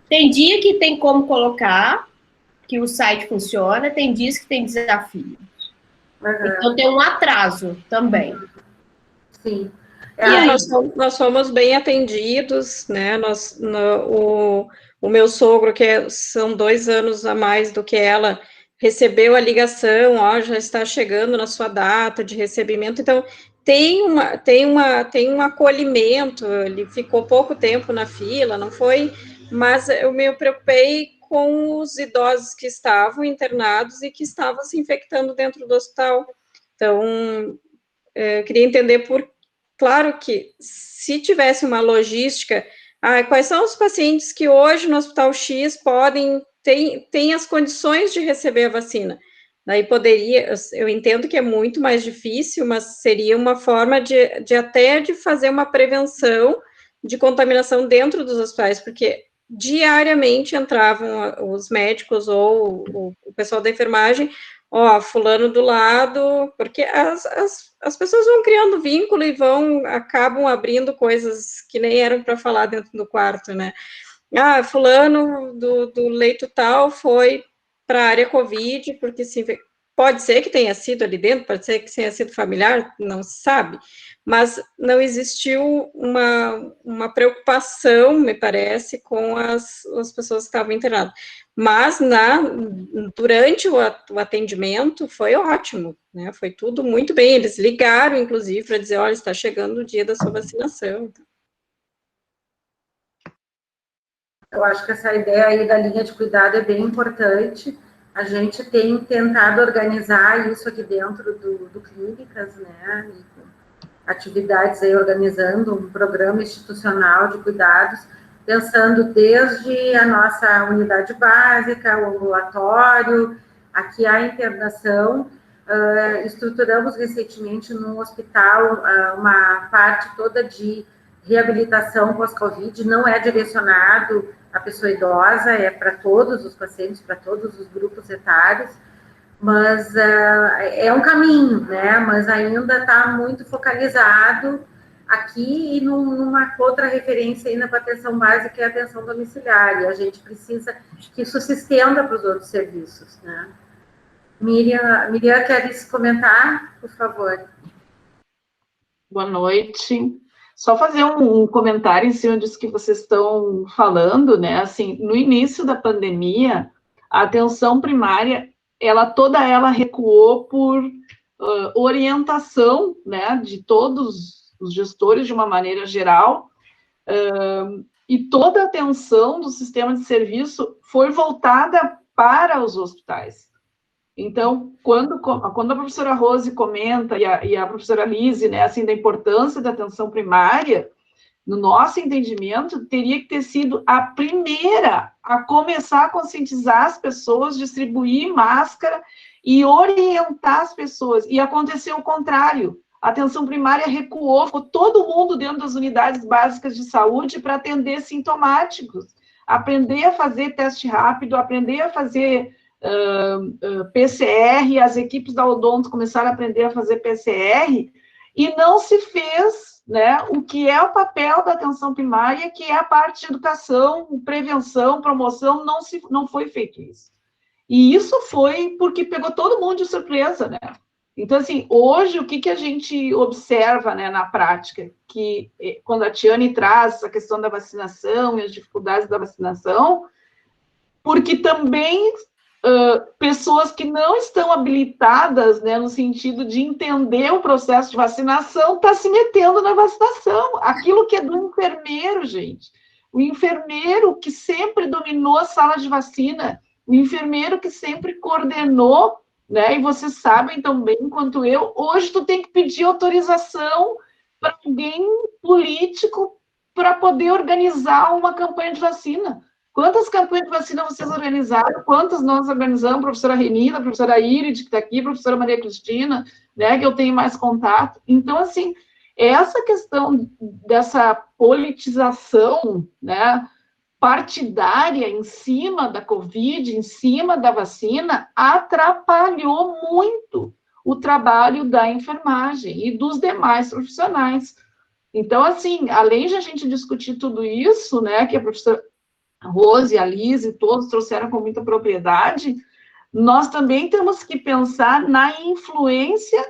Tem dia que tem como colocar, que o site funciona, tem dias que tem desafio. Então tem um atraso também. Sim. Nós fomos bem atendidos, né? O meu sogro, são 2 anos a mais do que ela, recebeu a ligação, ó, já está chegando na sua data de recebimento, então tem um acolhimento, ele ficou pouco tempo na fila, não foi, mas eu me preocupei com os idosos que estavam internados e que estavam se infectando dentro do hospital. Então, eu queria entender claro que se tivesse uma logística, quais são os pacientes que hoje no Hospital X têm as condições de receber a vacina? Daí eu entendo que é muito mais difícil, mas seria uma forma de fazer uma prevenção de contaminação dentro dos hospitais, porque diariamente entravam os médicos ou o pessoal da enfermagem, fulano do lado, porque as pessoas vão criando vínculo e acabam abrindo coisas que nem eram para falar dentro do quarto, né? Fulano do leito tal foi para a área Covid, porque pode ser que tenha sido ali dentro, pode ser que tenha sido familiar, não se sabe, mas não existiu uma preocupação, me parece, com as pessoas que estavam internadas. Mas durante o atendimento foi ótimo, né? Foi tudo muito bem. Eles ligaram, inclusive, para dizer: olha, está chegando o dia da sua vacinação. Eu acho que essa ideia aí da linha de cuidado é bem importante. A gente tem tentado organizar isso aqui dentro do Clínicas, né? E atividades aí, organizando um programa institucional de cuidados, pensando desde a nossa unidade básica, o ambulatório, aqui a internação. Estruturamos recentemente no hospital uma parte toda de reabilitação pós-Covid, não é direcionado à pessoa idosa, é para todos os pacientes, para todos os grupos etários, mas é um caminho, né? Mas ainda está muito focalizado aqui e numa outra referência ainda para a atenção básica, que é a atenção domiciliar, e a gente precisa que isso se estenda para os outros serviços, né? Miriam, quer comentar, por favor? Boa noite. Só fazer um comentário em cima disso que vocês estão falando, né? Assim, no início da pandemia, a atenção primária, toda ela recuou por orientação, né, de todos os gestores de uma maneira geral, e toda a atenção do sistema de serviço foi voltada para os hospitais. Então, quando a professora Rose comenta, e a professora Lise, né, assim, da importância da atenção primária, no nosso entendimento, teria que ter sido a primeira a começar a conscientizar as pessoas, distribuir máscara e orientar as pessoas. E aconteceu o contrário. A atenção primária recuou, ficou todo mundo dentro das unidades básicas de saúde para atender sintomáticos, aprender a fazer teste rápido, aprender a fazer PCR, as equipes da Odonto começaram a aprender a fazer PCR, e não se fez, né, o que é o papel da atenção primária, que é a parte de educação, prevenção, promoção, não foi feito isso. E isso foi porque pegou todo mundo de surpresa, né? Então, assim, hoje, o que a gente observa, né, na prática? Que quando a Tiane traz essa questão da vacinação e as dificuldades da vacinação, porque também pessoas que não estão habilitadas, né, no sentido de entender o processo de vacinação, está se metendo na vacinação. Aquilo que é do enfermeiro, gente. O enfermeiro que sempre dominou a sala de vacina, o enfermeiro que sempre coordenou, né, e vocês sabem tão bem quanto eu, hoje tu tem que pedir autorização para alguém político para poder organizar uma campanha de vacina. Quantas campanhas de vacina vocês organizaram? Quantas nós organizamos? A professora Renida, a professora Irid, que está aqui, a professora Maria Cristina, né, que eu tenho mais contato. Então, assim, essa questão dessa politização, né, partidária em cima da Covid, em cima da vacina, atrapalhou muito o trabalho da enfermagem e dos demais profissionais. Então, assim, além de a gente discutir tudo isso, né, que a professora Rose, a Lise, todos trouxeram com muita propriedade, nós também temos que pensar na influência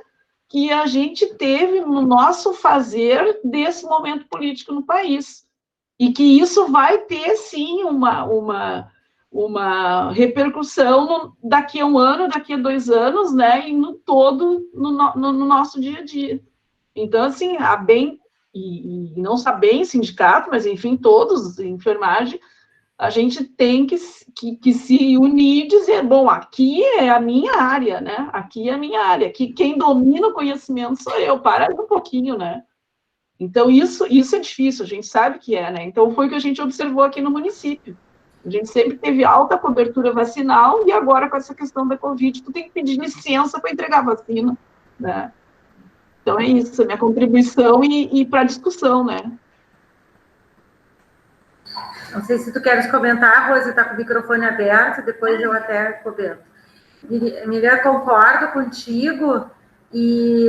que a gente teve no nosso fazer desse momento político no país. E que isso vai ter, sim, uma repercussão daqui a um ano, daqui a 2 anos, né, e no todo, no nosso dia a dia. Então, assim, a BEM, e não só a BEM, sindicato, mas, enfim, todos, enfermagem, a gente tem que se unir e dizer, bom, aqui é a minha área, né, aqui é a minha área, aqui quem domina o conhecimento sou eu, para um pouquinho, né. Então, isso é difícil, a gente sabe que é, né? Então, foi o que a gente observou aqui no município. A gente sempre teve alta cobertura vacinal e agora, com essa questão da Covid, tu tem que pedir licença para entregar vacina, né? Então, é isso, a minha contribuição e para a discussão, né? Não sei se tu queres comentar, Rose, está com o microfone aberto, depois eu até comento. Miriam, concordo contigo, e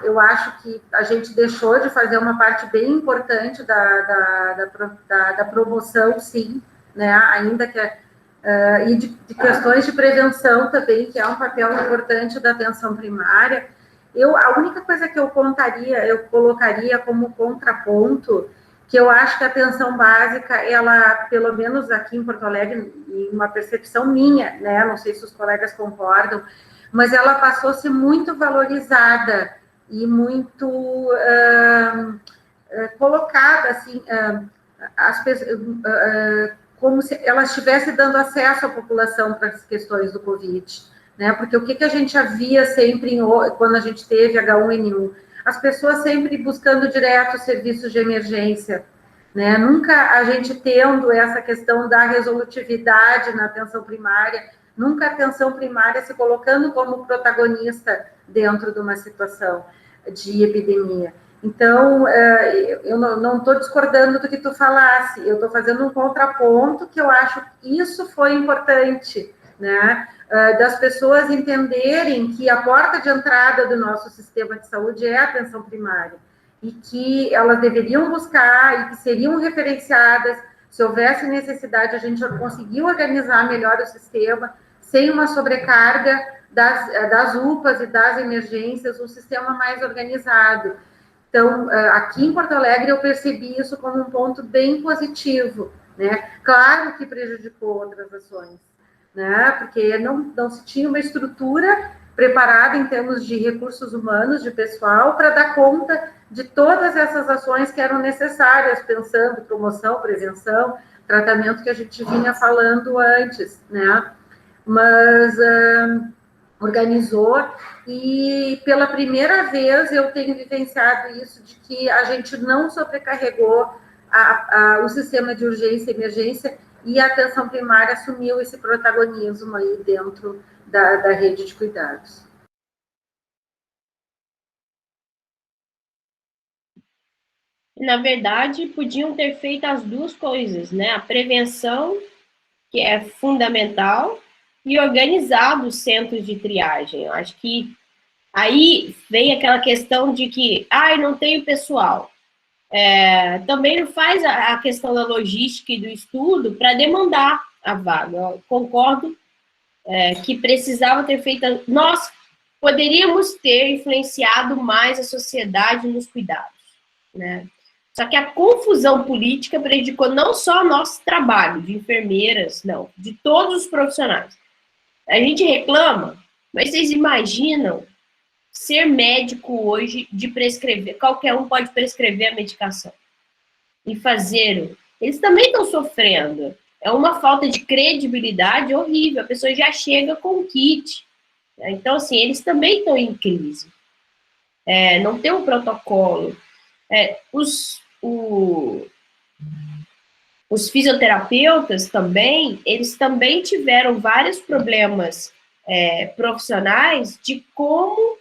eu acho que a gente deixou de fazer uma parte bem importante da promoção, sim, né, ainda que e de questões de prevenção também, que é um papel importante da atenção primária. A única coisa que eu colocaria como contraponto, que eu acho que a atenção básica, ela, pelo menos aqui em Porto Alegre, em uma percepção minha, né, não sei se os colegas concordam, mas ela passou a ser muito valorizada e muito colocada, assim, como se ela estivesse dando acesso à população para as questões do Covid, né? Porque o que a gente havia sempre, quando a gente teve H1N1, as pessoas sempre buscando direto serviços de emergência, né? Nunca a gente tendo essa questão da resolutividade na atenção primária, nunca a atenção primária se colocando como protagonista dentro de uma situação de epidemia. Então, eu não estou discordando do que tu falasse, eu estou fazendo um contraponto que eu acho que isso foi importante, né? Das pessoas entenderem que a porta de entrada do nosso sistema de saúde é a atenção primária, e que elas deveriam buscar e que seriam referenciadas, se houvesse necessidade, a gente já conseguiu organizar melhor o sistema, sem uma sobrecarga das UPAs e das emergências, um sistema mais organizado. Então, aqui em Porto Alegre, eu percebi isso como um ponto bem positivo, né? Claro que prejudicou outras ações, né? Porque não se tinha uma estrutura preparada em termos de recursos humanos, de pessoal, para dar conta de todas essas ações que eram necessárias, pensando promoção, prevenção, tratamento que a gente vinha falando antes, né? Mas organizou, e pela primeira vez eu tenho vivenciado isso, de que a gente não sobrecarregou o sistema de urgência e emergência, e a atenção primária assumiu esse protagonismo aí dentro da rede de cuidados. Na verdade, podiam ter feito as duas coisas, né? A prevenção, que é fundamental, e organizado os centros de triagem. Eu acho que aí vem aquela questão de que, não tenho pessoal. Também não faz a questão da logística e do estudo para demandar a vaga. Eu concordo que precisava ter feito... Nós poderíamos ter influenciado mais a sociedade nos cuidados, né? Só que a confusão política prejudicou não só o nosso trabalho de enfermeiras, não, de todos os profissionais. A gente reclama, mas vocês imaginam ser médico hoje de prescrever, qualquer um pode prescrever a medicação e fazer. Eles também estão sofrendo. É uma falta de credibilidade horrível. A pessoa já chega com o kit. Então, assim, eles também estão em crise. Não tem um protocolo. Os fisioterapeutas também, eles também tiveram vários problemas profissionais de como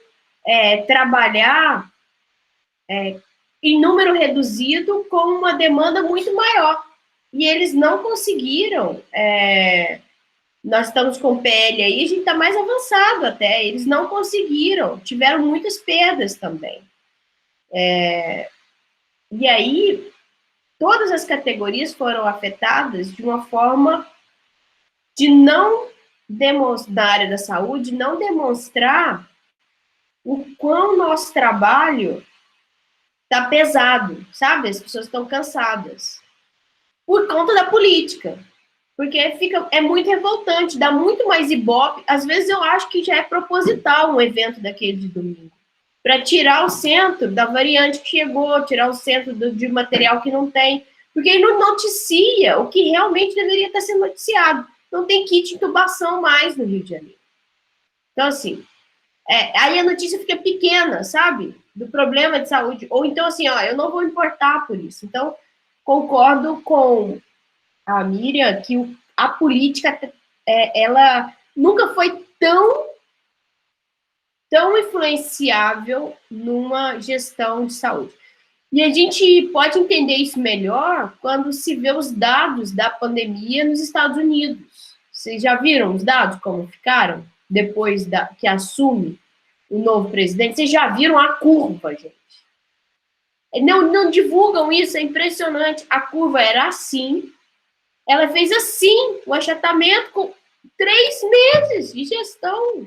trabalhar em número reduzido com uma demanda muito maior. E eles não conseguiram. Nós estamos com PL aí, a gente está mais avançado até. Eles não conseguiram, tiveram muitas perdas também. E aí, todas as categorias foram afetadas de uma forma de não na área da saúde, não demonstrar o quão nosso trabalho está pesado, sabe? As pessoas estão cansadas. Por conta da política. Porque é muito revoltante, dá muito mais ibope. Às vezes eu acho que já é proposital um evento daquele de domingo. Para tirar o centro da variante que chegou, tirar o centro de material que não tem. Porque ele não noticia o que realmente deveria estar sendo noticiado. Não tem kit de intubação mais no Rio de Janeiro. Então, assim, aí a notícia fica pequena, sabe? Do problema de saúde. Ou então, assim, ó, eu não vou importar por isso. Então, concordo com a Miriam que a política, ela nunca foi tão influenciável numa gestão de saúde. E a gente pode entender isso melhor quando se vê os dados da pandemia nos Estados Unidos. Vocês já viram os dados, como ficaram, depois que assume o novo presidente? Vocês já viram a curva, gente? Não divulgam isso, é impressionante. A curva era assim, ela fez assim, o achatamento com 3 meses de gestão.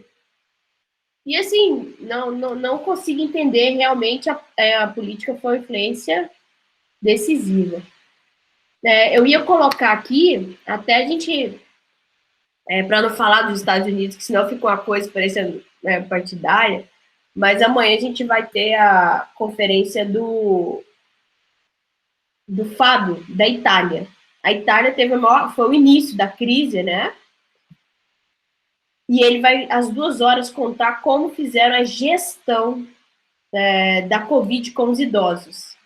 E, assim, não consigo entender realmente a política foi uma influência decisiva. Eu ia colocar aqui, até a gente, para não falar dos Estados Unidos, que senão fica uma coisa parecendo partidária, mas amanhã a gente vai ter a conferência do FADO, da Itália. A Itália foi o início da crise, né? E ele vai, às 2 horas, contar como fizeram a gestão da Covid com os idosos.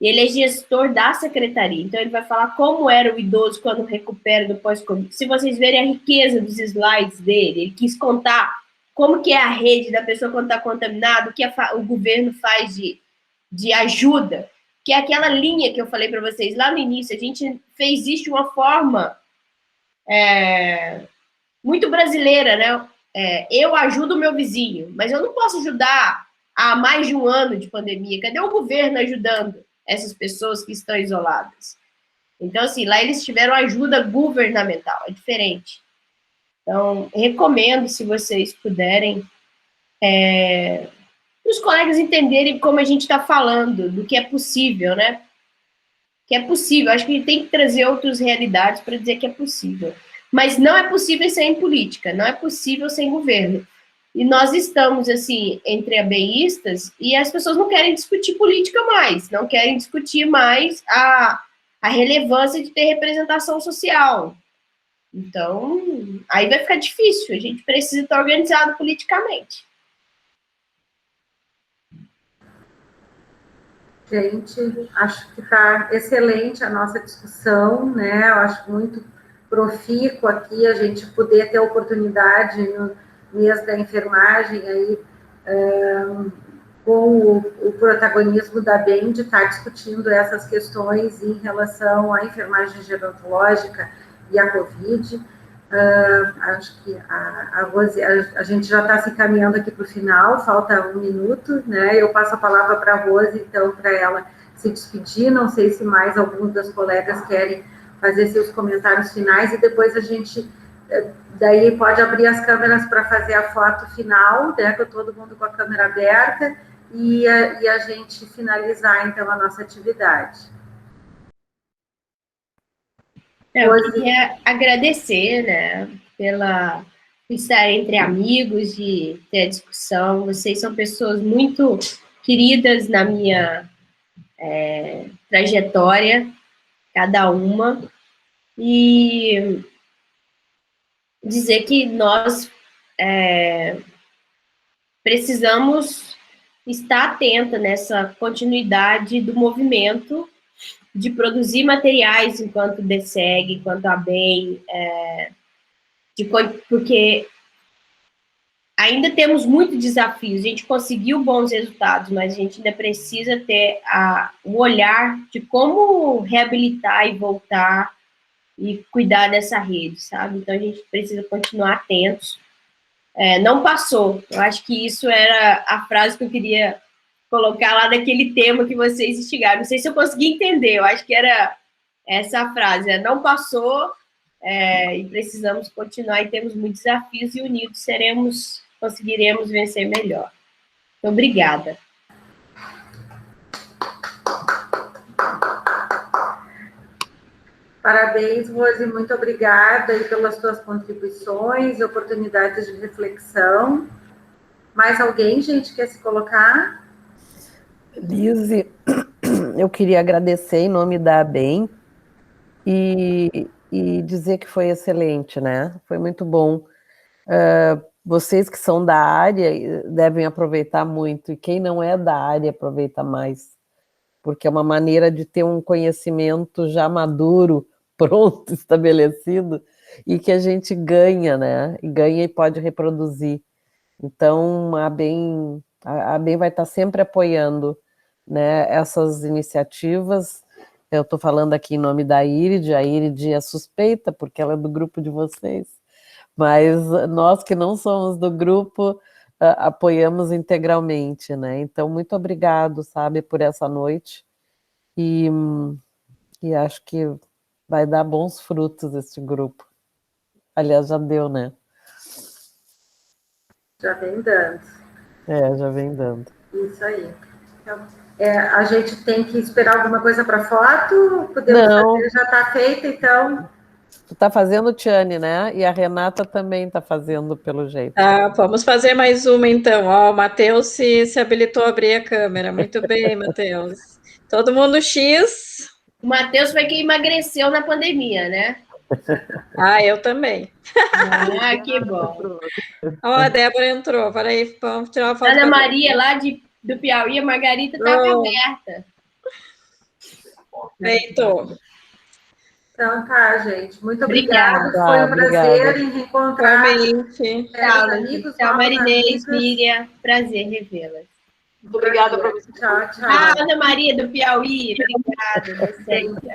Ele é gestor da secretaria, então ele vai falar como era o idoso quando recupera do pós-Covid. Se vocês verem a riqueza dos slides dele, ele quis contar como que é a rede da pessoa quando está contaminada, o que o governo faz de ajuda, que é aquela linha que eu falei para vocês lá no início. A gente fez isso de uma forma muito brasileira, né? Eu ajudo o meu vizinho, mas eu não posso ajudar há mais de um ano de pandemia. Cadê o governo ajudando essas pessoas que estão isoladas? Então, assim, lá eles tiveram ajuda governamental, é diferente. Então, recomendo, se vocês puderem, os colegas entenderem como a gente está falando, do que é possível, né? Que é possível. Acho que a gente tem que trazer outras realidades para dizer que é possível. Mas não é possível sem política, não é possível sem governo. E nós estamos, assim, entre abeístas, e as pessoas não querem discutir política mais, não querem discutir mais a relevância de ter representação social. Então, aí vai ficar difícil, a gente precisa estar organizado politicamente. Gente, acho que está excelente a nossa discussão, né? Eu acho muito profícuo aqui a gente poder ter a oportunidade no mês da enfermagem aí, com o protagonismo da BEM, de estar discutindo essas questões em relação à enfermagem gerontológica e à Covid. Acho que a Rose, a gente já está se encaminhando aqui para o final, falta 1 minuto, né? Eu passo a palavra para a Rose, então, para ela se despedir. Não sei se mais alguns das colegas querem fazer seus comentários finais, e depois a gente daí pode abrir as câmeras para fazer a foto final, né, com todo mundo com a câmera aberta, e a gente finalizar, então, a nossa atividade. Eu queria agradecer, né, por estar entre amigos, de ter a discussão. Vocês são pessoas muito queridas na minha trajetória, cada uma, e dizer que nós precisamos estar atenta nessa continuidade do movimento de produzir materiais enquanto DSEG, enquanto a BEM, porque ainda temos muitos desafios. A gente conseguiu bons resultados, mas a gente ainda precisa ter o olhar de como reabilitar e voltar e cuidar dessa rede, sabe? Então, a gente precisa continuar atentos. Não passou. Eu acho que isso era a frase que eu queria colocar lá daquele tema que vocês instigaram. Não sei se eu consegui entender, eu acho que era essa a frase, não passou, e precisamos continuar e temos muitos desafios e unidos conseguiremos vencer melhor. Então, obrigada. Parabéns, Rose, muito obrigada aí pelas tuas contribuições e oportunidades de reflexão. Mais alguém, gente, quer se colocar? Lise, eu queria agradecer em nome da ABEM e dizer que foi excelente, né? Foi muito bom. Vocês que são da área devem aproveitar muito, e quem não é da área aproveita mais, porque é uma maneira de ter um conhecimento já maduro, pronto, estabelecido, e que a gente ganha, né? E ganha e pode reproduzir. Então, a ABEM vai estar sempre apoiando, né, essas iniciativas. Eu estou falando aqui em nome da Irid, a Irid é suspeita, porque ela é do grupo de vocês, mas nós que não somos do grupo, apoiamos integralmente, né? Então, muito obrigado, sabe, por essa noite, e acho que vai dar bons frutos este grupo. Aliás, já deu, né? Já vem dando. Já vem dando. Isso aí. Então, a gente tem que esperar alguma coisa para foto? Podemos Não. fazer, já está feita, então. Tu tá fazendo, Tiane, né? E a Renata também tá fazendo, pelo jeito. Vamos fazer mais uma, então. O Matheus se habilitou a abrir a câmera. Muito bem, Matheus. Todo mundo X. O Matheus foi quem emagreceu na pandemia, né? Eu também. Que bom. A Débora entrou. Peraí, vamos tirar uma foto. Ana Maria, lá do Piauí, a Margarita estava aberta. Feito. Então tá, gente. Muito obrigada. Foi um prazer em reencontrar. Tchau, amigos. Tchau, Marinês, Miriam. Prazer revê-las. Muito obrigada para você. Tchau, tchau. Ana Maria do Piauí. Obrigada.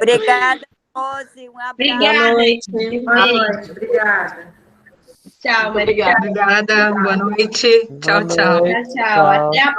Obrigada, Rose. Um abraço. Obrigada. Boa noite. Boa noite. Obrigada. Tchau, Maria. Obrigada. Boa noite. Tchau, tchau. Tchau. Até a